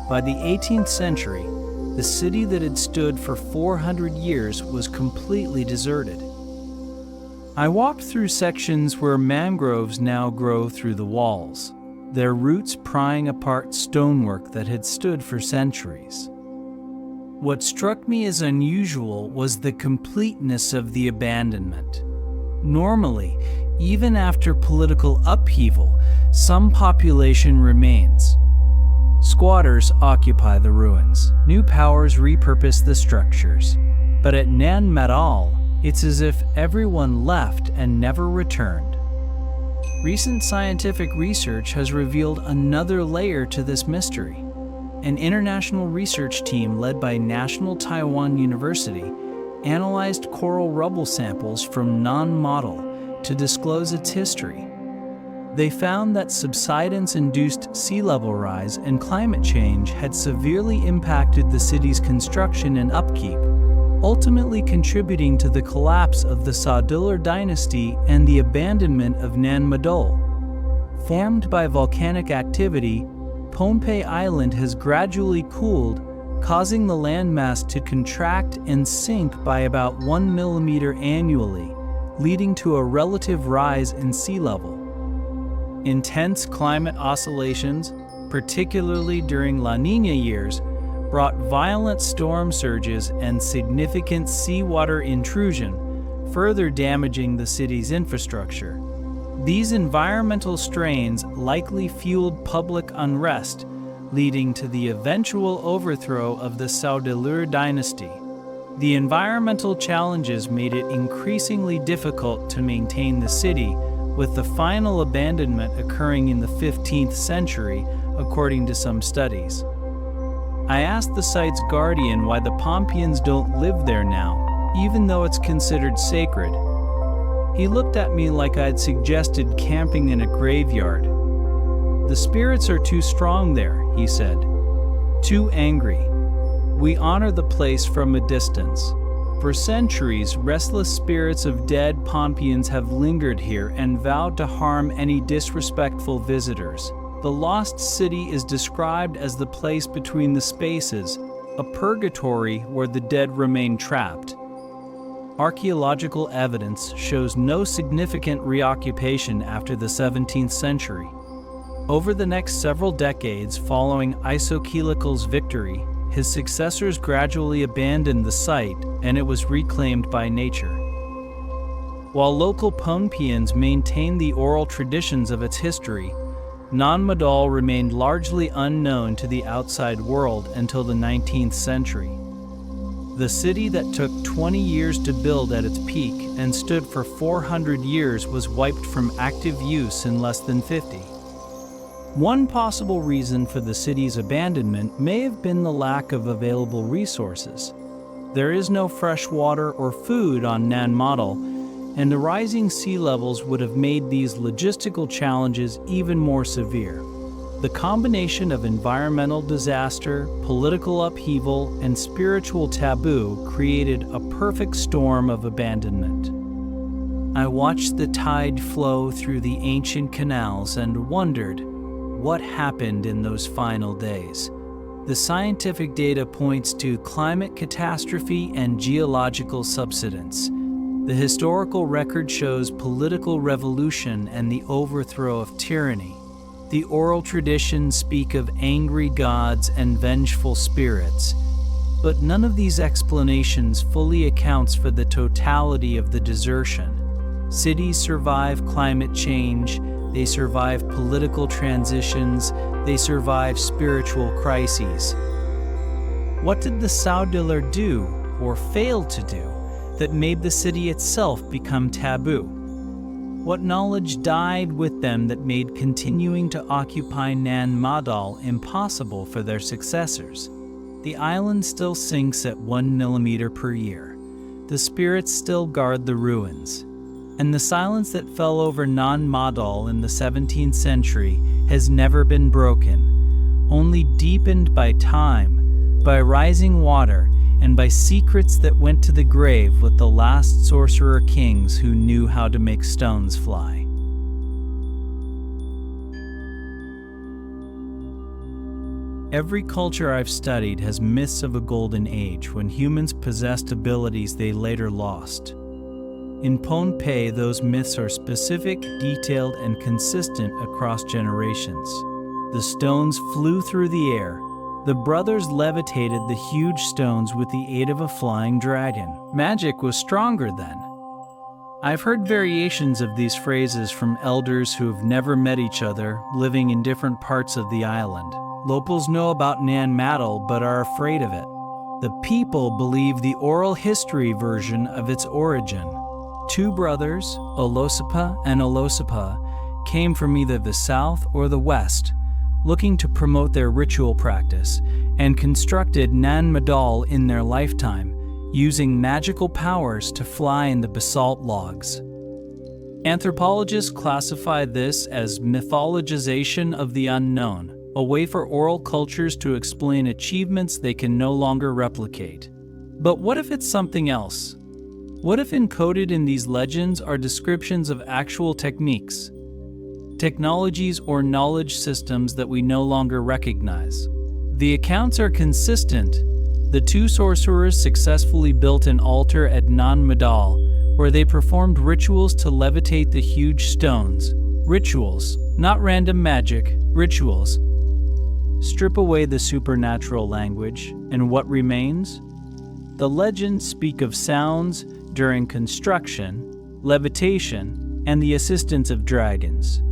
By the 18th century, the city that had stood for 400 years was completely deserted. I walked through sections where mangroves now grow through the walls, their roots prying apart stonework that had stood for centuries. What struck me as unusual was the completeness of the abandonment. Normally, even after political upheaval, some population remains. Squatters occupy the ruins. New powers repurpose the structures. But at Nan Madol, it's as if everyone left and never returned. Recent scientific research has revealed another layer to this mystery. An international research team led by National Taiwan University analyzed coral rubble samples from Nan Madol to disclose its history. They found that subsidence-induced sea level rise and climate change had severely impacted the city's construction and upkeep, ultimately contributing to the collapse of the Sorcerer dynasty and the abandonment of Nan Madol. Formed by volcanic activity, Pohnpei Island has gradually cooled, causing the landmass to contract and sink by about 1 millimeter annually, leading to a relative rise in sea level. Intense climate oscillations, particularly during La Niña years, brought violent storm surges and significant seawater intrusion, further damaging the city's infrastructure. These environmental strains likely fueled public unrest, leading to the eventual overthrow of the Sorcerer dynasty. The environmental challenges made it increasingly difficult to maintain the city, with the final abandonment occurring in the 15th century, according to some studies. I asked the site's guardian why the Pompeians don't live there now, even though it's considered sacred. He looked at me like I'd suggested camping in a graveyard. "The spirits are too strong there," he said. "Too angry. We honor the place from a distance. For centuries, restless spirits of dead Pompeians have lingered here and vowed to harm any disrespectful visitors. The lost city is described as the place between the spaces, a purgatory where the dead remain trapped." Archaeological evidence shows no significant reoccupation after the 17th century. Over the next several decades following Geological's victory, his successors gradually abandoned the site and it was reclaimed by nature. While local Pompeians maintained the oral traditions of its history, Nan Madol remained largely unknown to the outside world until the 19th century. The city that took 20 years to build at its peak and stood for 400 years was wiped from active use in less than 50. One possible reason for the city's abandonment may have been the lack of available resources. There is no fresh water or food on Nan Madol, and the rising sea levels would have made these logistical challenges even more severe. The combination of environmental disaster, political upheaval, and spiritual taboo created a perfect storm of abandonment. I watched the tide flow through the ancient canals and wondered what happened in those final days. The scientific data points to climate catastrophe and geological subsidence. The historical record shows political revolution and the overthrow of tyranny. The oral traditions speak of angry gods and vengeful spirits, but none of these explanations fully accounts for the totality of the desertion. Cities survive climate change, they survive political transitions, they survive spiritual crises. What did the Sorcerer do, or fail to do, that made the city itself become taboo? What knowledge died with them that made continuing to occupy Nan Madol impossible for their successors? The island still sinks at 1 millimeter per year. The spirits still guard the ruins. And the silence that fell over Nan Madol in the 17th century has never been broken, only deepened by time, by rising water, and by secrets that went to the grave with the last sorcerer kings who knew how to make stones fly. Every culture I've studied has myths of a golden age when humans possessed abilities they later lost. In Pompeii, those myths are specific, detailed, and consistent across generations. The stones flew through the air. The brothers levitated the huge stones with the aid of a flying dragon. Magic was stronger then. I've heard variations of these phrases from elders who have never met each other, living in different parts of the island. Locals know about Nan Madol but are afraid of it. The people believe the oral history version of its origin. Two brothers, Olosipa and Olosipa, came from either the south or the west, looking to promote their ritual practice, and constructed Nan Madol in their lifetime, using magical powers to fly in the basalt logs. Anthropologists classify this as mythologization of the unknown, a way for oral cultures to explain achievements they can no longer replicate. But what if it's something else? What if encoded in these legends are descriptions of actual techniques, technologies, or knowledge systems that we no longer recognize? The accounts are consistent. The two sorcerers successfully built an altar at Nan Madol, where they performed rituals to levitate the huge stones. Rituals, not random magic, rituals. Strip away the supernatural language, and what remains? The legends speak of sounds during construction, levitation, and the assistance of dragons.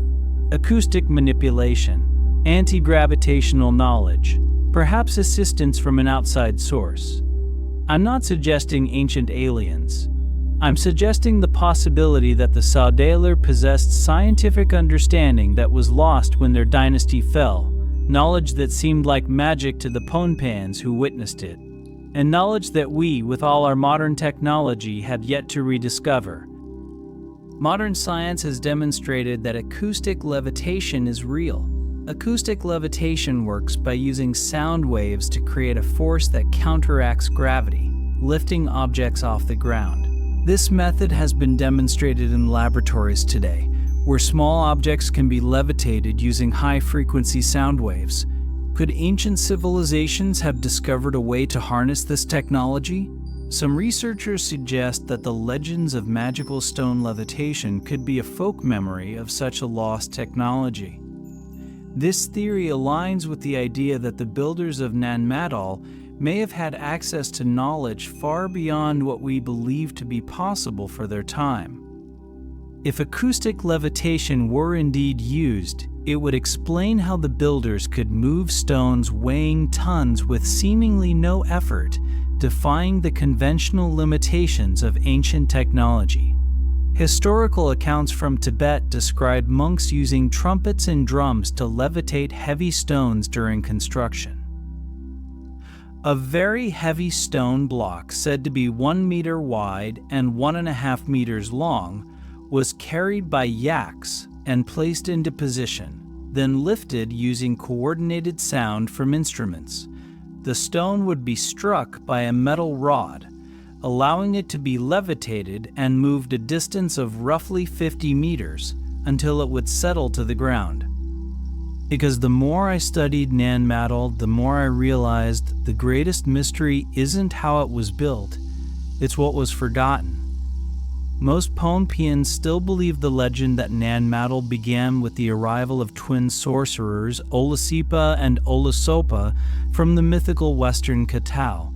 Acoustic manipulation. anti-gravitational knowledge, perhaps assistance from an outside source. I'm not suggesting ancient aliens. I'm suggesting the possibility that the Saudalar possessed scientific understanding that was lost when their dynasty fell, knowledge that seemed like magic to the Pohnpans who witnessed it, and knowledge that we, with all our modern technology, had yet to rediscover. Modern science has demonstrated that acoustic levitation is real. Acoustic levitation works by using sound waves to create a force that counteracts gravity, lifting objects off the ground. This method has been demonstrated in laboratories today, where small objects can be levitated using high-frequency sound waves. Could ancient civilizations have discovered a way to harness this technology? Some researchers suggest that the legends of magical stone levitation could be a folk memory of such a lost technology. This theory aligns with the idea that the builders of Nan Madol may have had access to knowledge far beyond what we believe to be possible for their time. If acoustic levitation were indeed used, it would explain how the builders could move stones weighing tons with seemingly no effort, defying the conventional limitations of ancient technology. Historical accounts from Tibet describe monks using trumpets and drums to levitate heavy stones during construction. A very heavy stone block, said to be 1 meter wide and 1.5 meters long, was carried by yaks and placed into position, then lifted using coordinated sound from instruments. The stone would be struck by a metal rod, allowing it to be levitated and moved a distance of roughly 50 meters until it would settle to the ground. Because the more I studied Nan Madol, the more I realized the greatest mystery isn't how it was built, it's what was forgotten. Most Pohnpians still believe the legend that Nan Madol began with the arrival of twin sorcerers Olasipa and Olasopa from the mythical western Katao.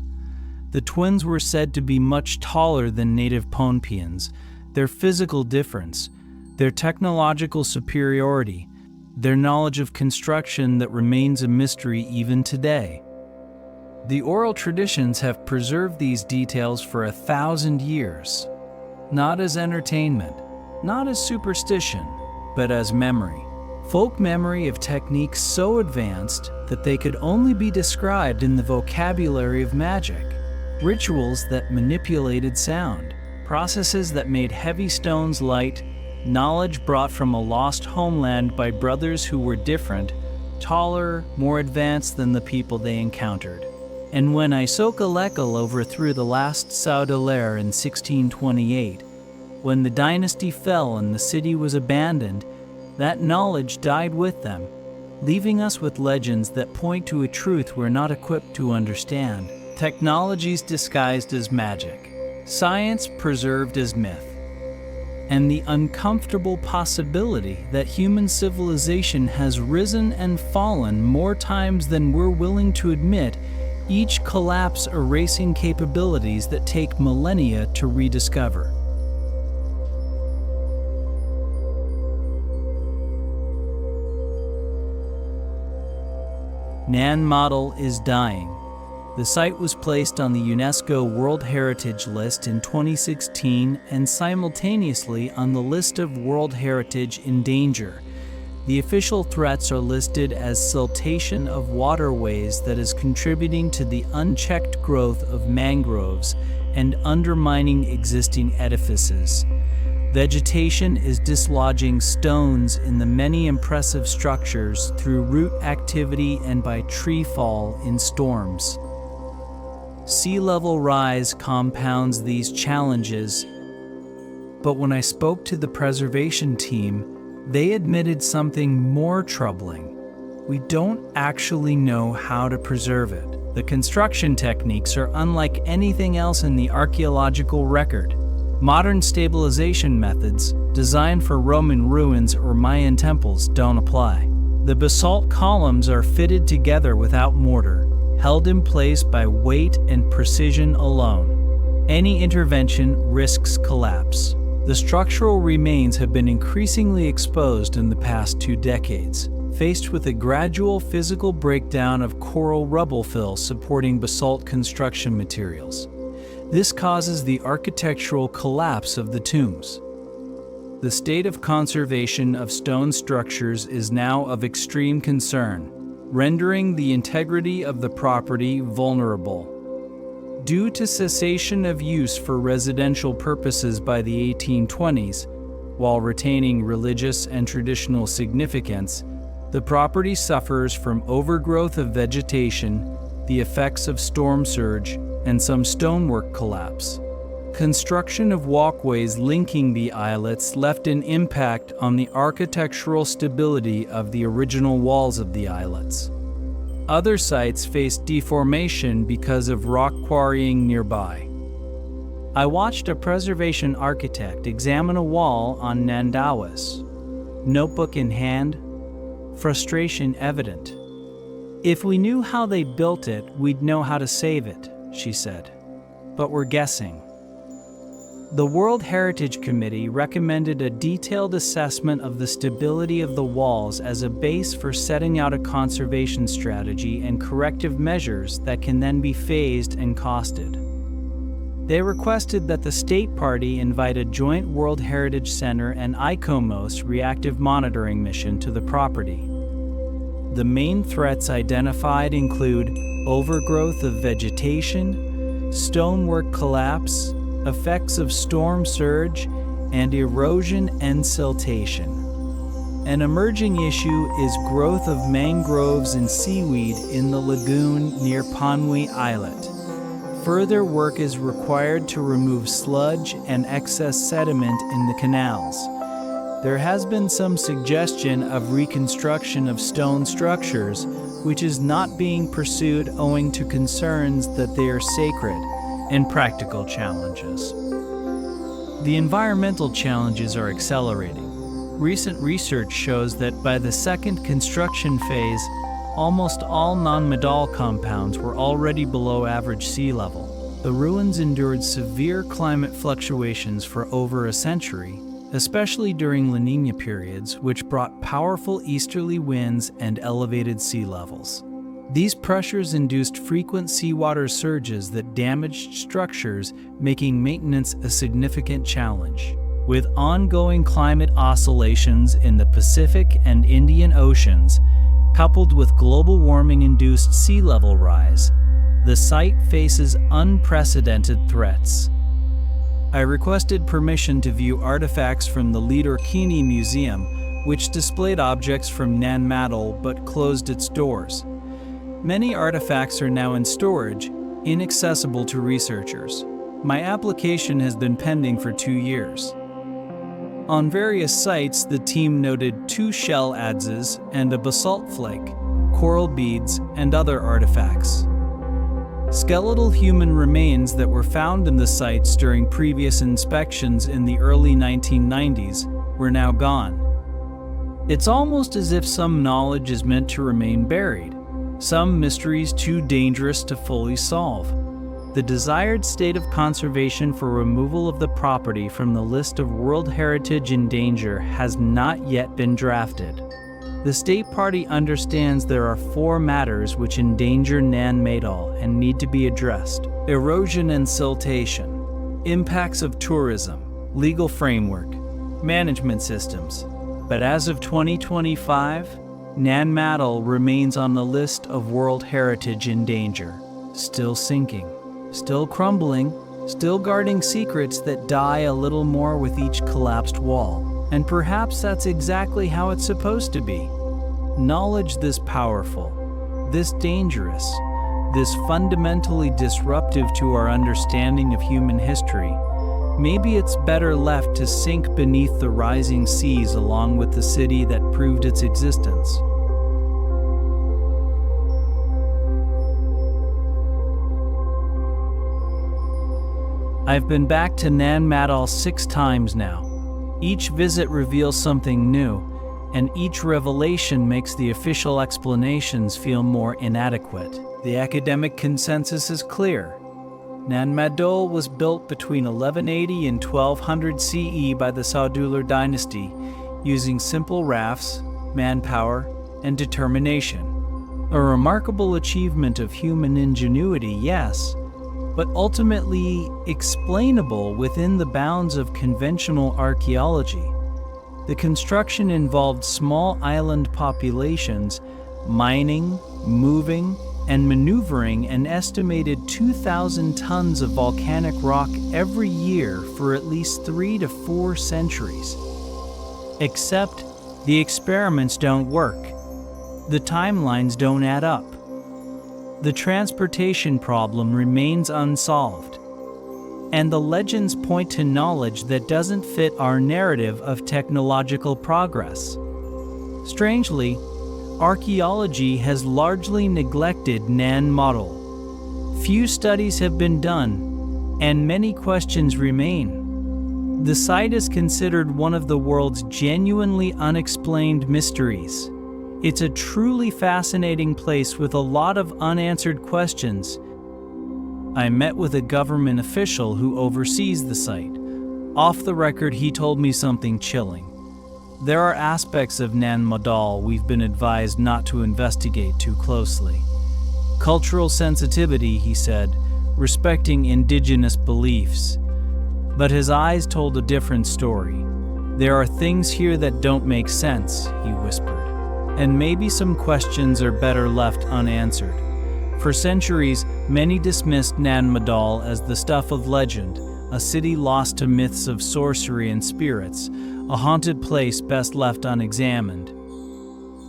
The twins were said to be much taller than native Pohnpians. Their physical difference, their technological superiority, their knowledge of construction that remains a mystery even today. The oral traditions have preserved these details for 1,000 years, not as entertainment, not as superstition, but as memory. Folk memory of techniques so advanced that they could only be described in the vocabulary of magic. Rituals that manipulated sound, processes that made heavy stones light, knowledge brought from a lost homeland by brothers who were different, taller, more advanced than the people they encountered. And when Isokalekal overthrew the last Saudalar in 1628, when the dynasty fell and the city was abandoned, that knowledge died with them, leaving us with legends that point to a truth we're not equipped to understand. Technologies disguised as magic, science preserved as myth, and the uncomfortable possibility that human civilization has risen and fallen more times than we're willing to admit, each collapse erasing capabilities that take millennia to rediscover. Nan Madol is dying. The site was placed on the UNESCO World Heritage List in 2016 and simultaneously on the list of World Heritage in danger. The official threats are listed as siltation of waterways that is contributing to the unchecked growth of mangroves and undermining existing edifices. Vegetation is dislodging stones in the many impressive structures through root activity and by tree fall in storms. Sea level rise compounds these challenges, but when I spoke to the preservation team, they admitted something more troubling. We don't actually know how to preserve it. The construction techniques are unlike anything else in the archaeological record. Modern stabilization methods, designed for Roman ruins or Mayan temples, don't apply. The basalt columns are fitted together without mortar, held in place by weight and precision alone. Any intervention risks collapse. The structural remains have been increasingly exposed in the past 2 decades. faced with a gradual physical breakdown of coral rubble fill supporting basalt construction materials. This causes the architectural collapse of the tombs. The state of conservation of stone structures is now of extreme concern, rendering the integrity of the property vulnerable. Due to cessation of use for residential purposes by the 1820s, while retaining religious and traditional significance, the property suffers from overgrowth of vegetation, the effects of storm surge, and some stonework collapse. Construction of walkways linking the islets left an impact on the architectural stability of the original walls of the islets. Other sites faced deformation because of rock quarrying nearby. I watched a preservation architect examine a wall on Nan Madol, notebook in hand, frustration evident. "If we knew how they built it, we'd know how to save it," she said. "But we're guessing." The World Heritage Committee recommended a detailed assessment of the stability of the walls as a base for setting out a conservation strategy and corrective measures that can then be phased and costed. They requested that the state party invite a joint World Heritage Center and ICOMOS reactive monitoring mission to the property. The main threats identified include overgrowth of vegetation, stonework collapse, effects of storm surge, and erosion and siltation. An emerging issue is growth of mangroves and seaweed in the lagoon near Panwi Islet. Further work is required to remove sludge and excess sediment in the canals. There has been some suggestion of reconstruction of stone structures, which is not being pursued owing to concerns that they are sacred, and practical challenges. The environmental challenges are accelerating. Recent research shows that by the second construction phase, almost all Nan Madol compounds were already below average sea level. The ruins endured severe climate fluctuations for over a century, especially during La Niña periods, which brought powerful easterly winds and elevated sea levels. These pressures induced frequent seawater surges that damaged structures, making maintenance a significant challenge. With ongoing climate oscillations in the Pacific and Indian Oceans, coupled with global warming-induced sea level rise, the site faces unprecedented threats. I requested permission to view artifacts from the Lidorkini Museum, which displayed objects from Nan Madol but closed its doors. Many artifacts are now in storage, inaccessible to researchers. My application has been pending for 2 years. On various sites, the team noted 2 shell adzes and a basalt flake, coral beads, and other artifacts. Skeletal human remains that were found in the sites during previous inspections in the early 1990s were now gone. It's almost as if some knowledge is meant to remain buried. Some mysteries too dangerous to fully solve. The desired state of conservation for removal of the property from the list of World Heritage in danger has not yet been drafted. The state party understands there are 4 matters which endanger Nan Madol and need to be addressed: erosion and siltation, impacts of tourism, legal framework, management systems. But as of 2025, Nan Madol remains on the list of World Heritage in danger, still sinking, still crumbling, still guarding secrets that die a little more with each collapsed wall. And perhaps that's exactly how it's supposed to be. Knowledge this powerful, this dangerous, this fundamentally disruptive to our understanding of human history, maybe it's better left to sink beneath the rising seas along with the city that proved its existence. I've been back to Nan Madol 6 times now. Each visit reveals something new, and each revelation makes the official explanations feel more inadequate. The academic consensus is clear. Nan Madol was built between 1180 and 1200 CE by the Saudular Dynasty, using simple rafts, manpower, and determination. A remarkable achievement of human ingenuity, yes, but ultimately explainable within the bounds of conventional archaeology. The construction involved small island populations, mining, moving, and maneuvering an estimated 2,000 tons of volcanic rock every year for at least 3 to 4 centuries. Except the experiments don't work. The timelines don't add up. The transportation problem remains unsolved. And the legends point to knowledge that doesn't fit our narrative of technological progress. Strangely, archaeology has largely neglected Nan Madol. Few studies have been done, and many questions remain. The site is considered one of the world's genuinely unexplained mysteries. It's a truly fascinating place with a lot of unanswered questions. I met with a government official who oversees the site. Off the record, he told me something chilling. There are aspects of Nan Madol we've been advised not to investigate too closely. Cultural sensitivity, he said, respecting indigenous beliefs. But his eyes told a different story. There are things here that don't make sense, he whispered. And maybe some questions are better left unanswered. For centuries, many dismissed Nan Madol as the stuff of legend, a city lost to myths of sorcery and spirits, a haunted place best left unexamined.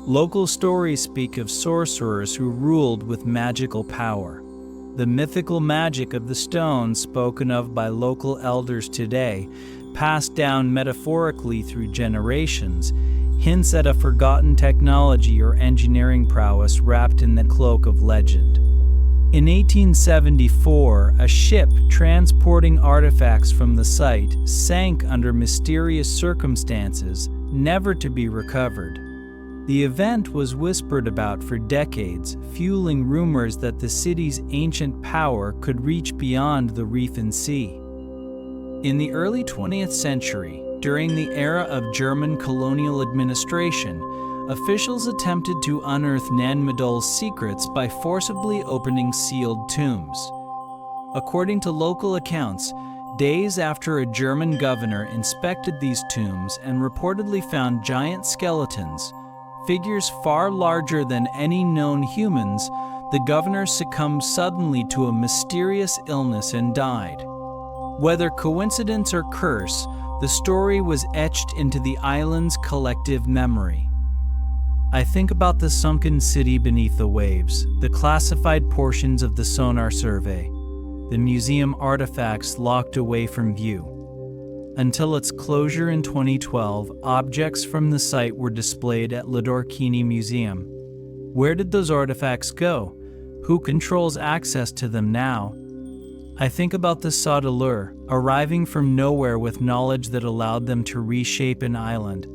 Local stories speak of sorcerers who ruled with magical power. The mythical magic of the stones spoken of by local elders today, passed down metaphorically through generations, hints at a forgotten technology or engineering prowess wrapped in the cloak of legend. In 1874, a ship transporting artifacts from the site sank under mysterious circumstances, never to be recovered. The event was whispered about for decades, fueling rumors that the city's ancient power could reach beyond the reef and sea. In the early 20th century, during the era of German colonial administration, officials attempted to unearth Nan Madol's secrets by forcibly opening sealed tombs. According to local accounts, days after a German governor inspected these tombs and reportedly found giant skeletons, figures far larger than any known humans, the governor succumbed suddenly to a mysterious illness and died. Whether coincidence or curse, the story was etched into the island's collective memory. I think about the sunken city beneath the waves, the classified portions of the sonar survey, the museum artifacts locked away from view. Until its closure in 2012, objects from the site were displayed at Ladorkini Museum. Where did those artifacts go? Who controls access to them now? I think about the Saudeleur, arriving from nowhere with knowledge that allowed them to reshape an island.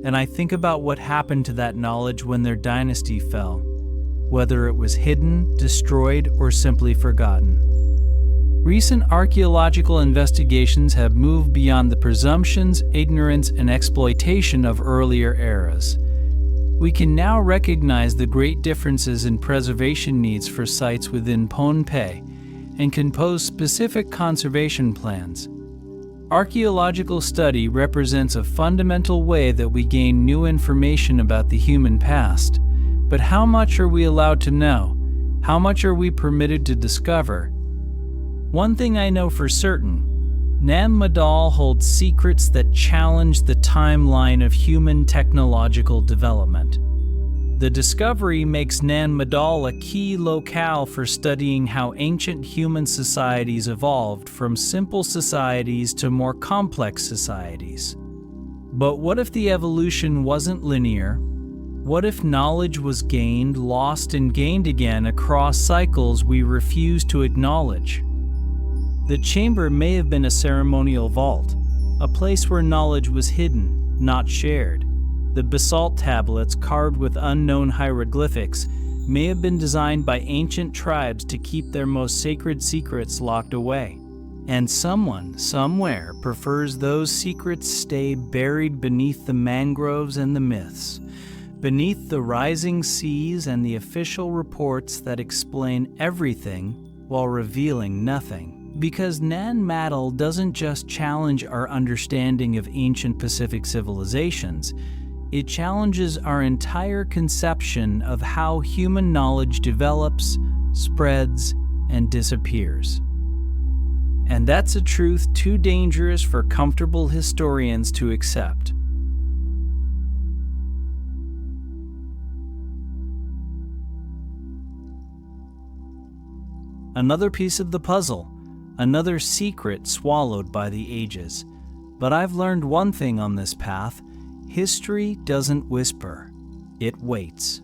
And I think about what happened to that knowledge when their dynasty fell, whether it was hidden, destroyed, or simply forgotten. Recent archaeological investigations have moved beyond the presumptions, ignorance, and exploitation of earlier eras. We can now recognize the great differences in preservation needs for sites within Pohnpei and can pose specific conservation plans. Archaeological study represents a fundamental way that we gain new information about the human past. But how much are we allowed to know? How much are we permitted to discover? One thing I know for certain, Nan Madol holds secrets that challenge the timeline of human technological development. The discovery makes Nan Madol a key locale for studying how ancient human societies evolved from simple societies to more complex societies. But what if the evolution wasn't linear? What if knowledge was gained, lost, and gained again across cycles we refuse to acknowledge? The chamber may have been a ceremonial vault, a place where knowledge was hidden, not shared. The basalt tablets carved with unknown hieroglyphics may have been designed by ancient tribes to keep their most sacred secrets locked away. And someone, somewhere, prefers those secrets stay buried beneath the mangroves and the myths. beneath the rising seas and the official reports that explain everything while revealing nothing. Because Nan Madol doesn't just challenge our understanding of ancient Pacific civilizations, it challenges our entire conception of how human knowledge develops, spreads, and disappears. And that's a truth too dangerous for comfortable historians to accept. Another piece of the puzzle, another secret swallowed by the ages. But I've learned one thing on this path: history doesn't whisper, it waits.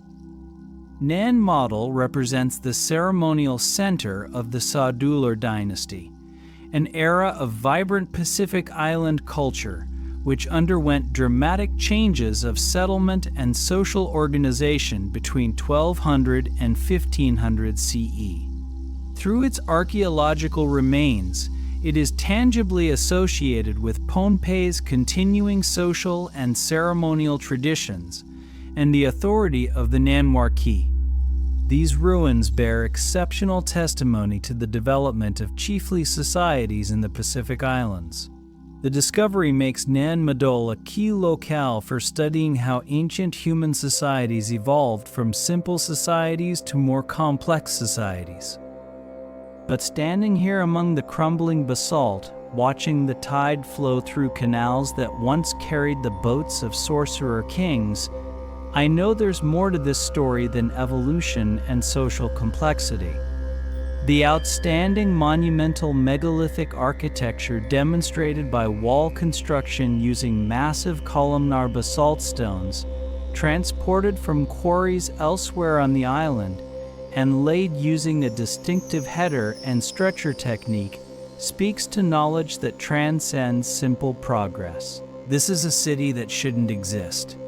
Nan Madol represents the ceremonial center of the Sorcerer Dynasty, an era of vibrant Pacific Island culture which underwent dramatic changes of settlement and social organization between 1200 and 1500 CE. Through its archaeological remains, it is tangibly associated with Pohnpei's continuing social and ceremonial traditions and the authority of the Nanwarki. These ruins bear exceptional testimony to the development of chiefly societies in the Pacific Islands. The discovery makes Nan Madol a key locale for studying how ancient human societies evolved from simple societies to more complex societies. But standing here among the crumbling basalt, watching the tide flow through canals that once carried the boats of Sorcerer kings, I know there's more to this story than evolution and social complexity. The outstanding monumental megalithic architecture demonstrated by wall construction using massive columnar basalt stones, transported from quarries elsewhere on the island, and laid using a distinctive header and stretcher technique, speaks to knowledge that transcends simple progress. This is a city that shouldn't exist,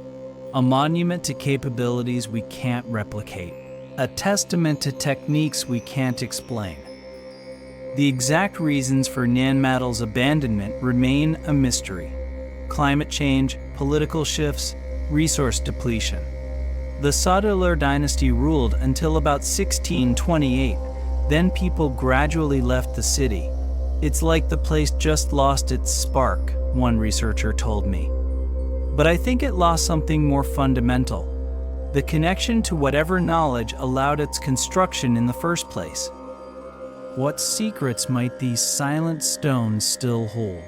a monument to capabilities we can't replicate, a testament to techniques we can't explain. The exact reasons for Nan Madol's abandonment remain a mystery: climate change, political shifts, resource depletion. The Sorcerer dynasty ruled until about 1628, then people gradually left the city. It's like the place just lost its spark, one researcher told me. But I think it lost something more fundamental: the connection to whatever knowledge allowed its construction in the first place. What secrets might these silent stones still hold?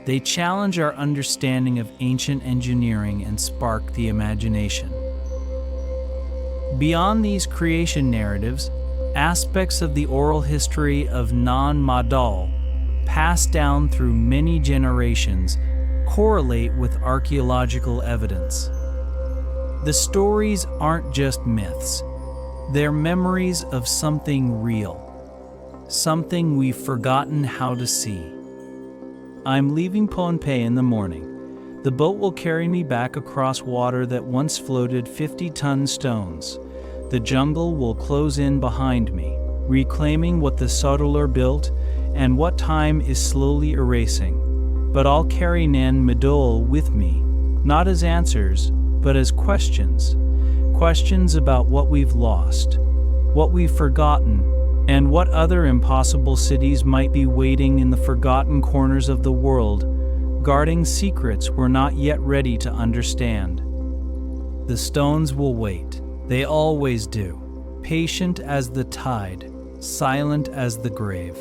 They challenge our understanding of ancient engineering and spark the imagination. Beyond these creation narratives, aspects of the oral history of Nan Madol, passed down through many generations, correlate with archaeological evidence. The stories aren't just myths, they're memories of something real, something we've forgotten how to see. I'm leaving Pohnpei in the morning. The boat will carry me back across water that once floated 50-ton stones. The jungle will close in behind me, reclaiming what the Sorcerer built and what time is slowly erasing. But I'll carry Nan Madol with me, not as answers, but as questions. Questions about what we've lost, what we've forgotten, and what other impossible cities might be waiting in the forgotten corners of the world, guarding secrets we're not yet ready to understand. The stones will wait. They always do. Patient as the tide, silent as the grave,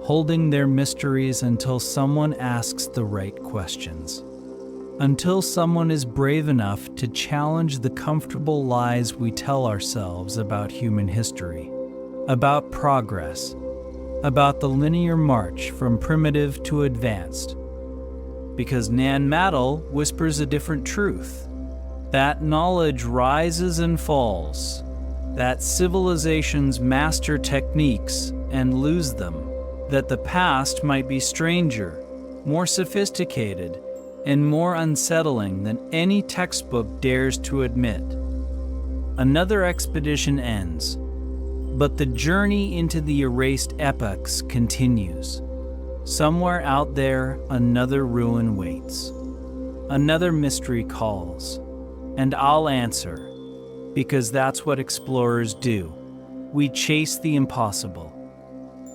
holding their mysteries until someone asks the right questions. Until someone is brave enough to challenge the comfortable lies we tell ourselves about human history, about progress, about the linear march from primitive to advanced. Because Nan Madol whispers a different truth: that knowledge rises and falls, that civilizations master techniques and lose them, that the past might be stranger, more sophisticated, and more unsettling than any textbook dares to admit. Another expedition ends, but the journey into the erased epochs continues. Somewhere out there, another ruin waits. Another mystery calls. And I'll answer, because that's what explorers do. We chase the impossible.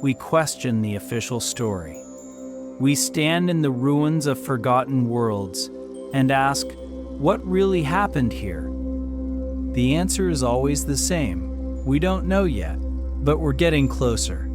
We question the official story. We stand in the ruins of forgotten worlds and ask, what really happened here? The answer is always the same. We don't know yet, but we're getting closer.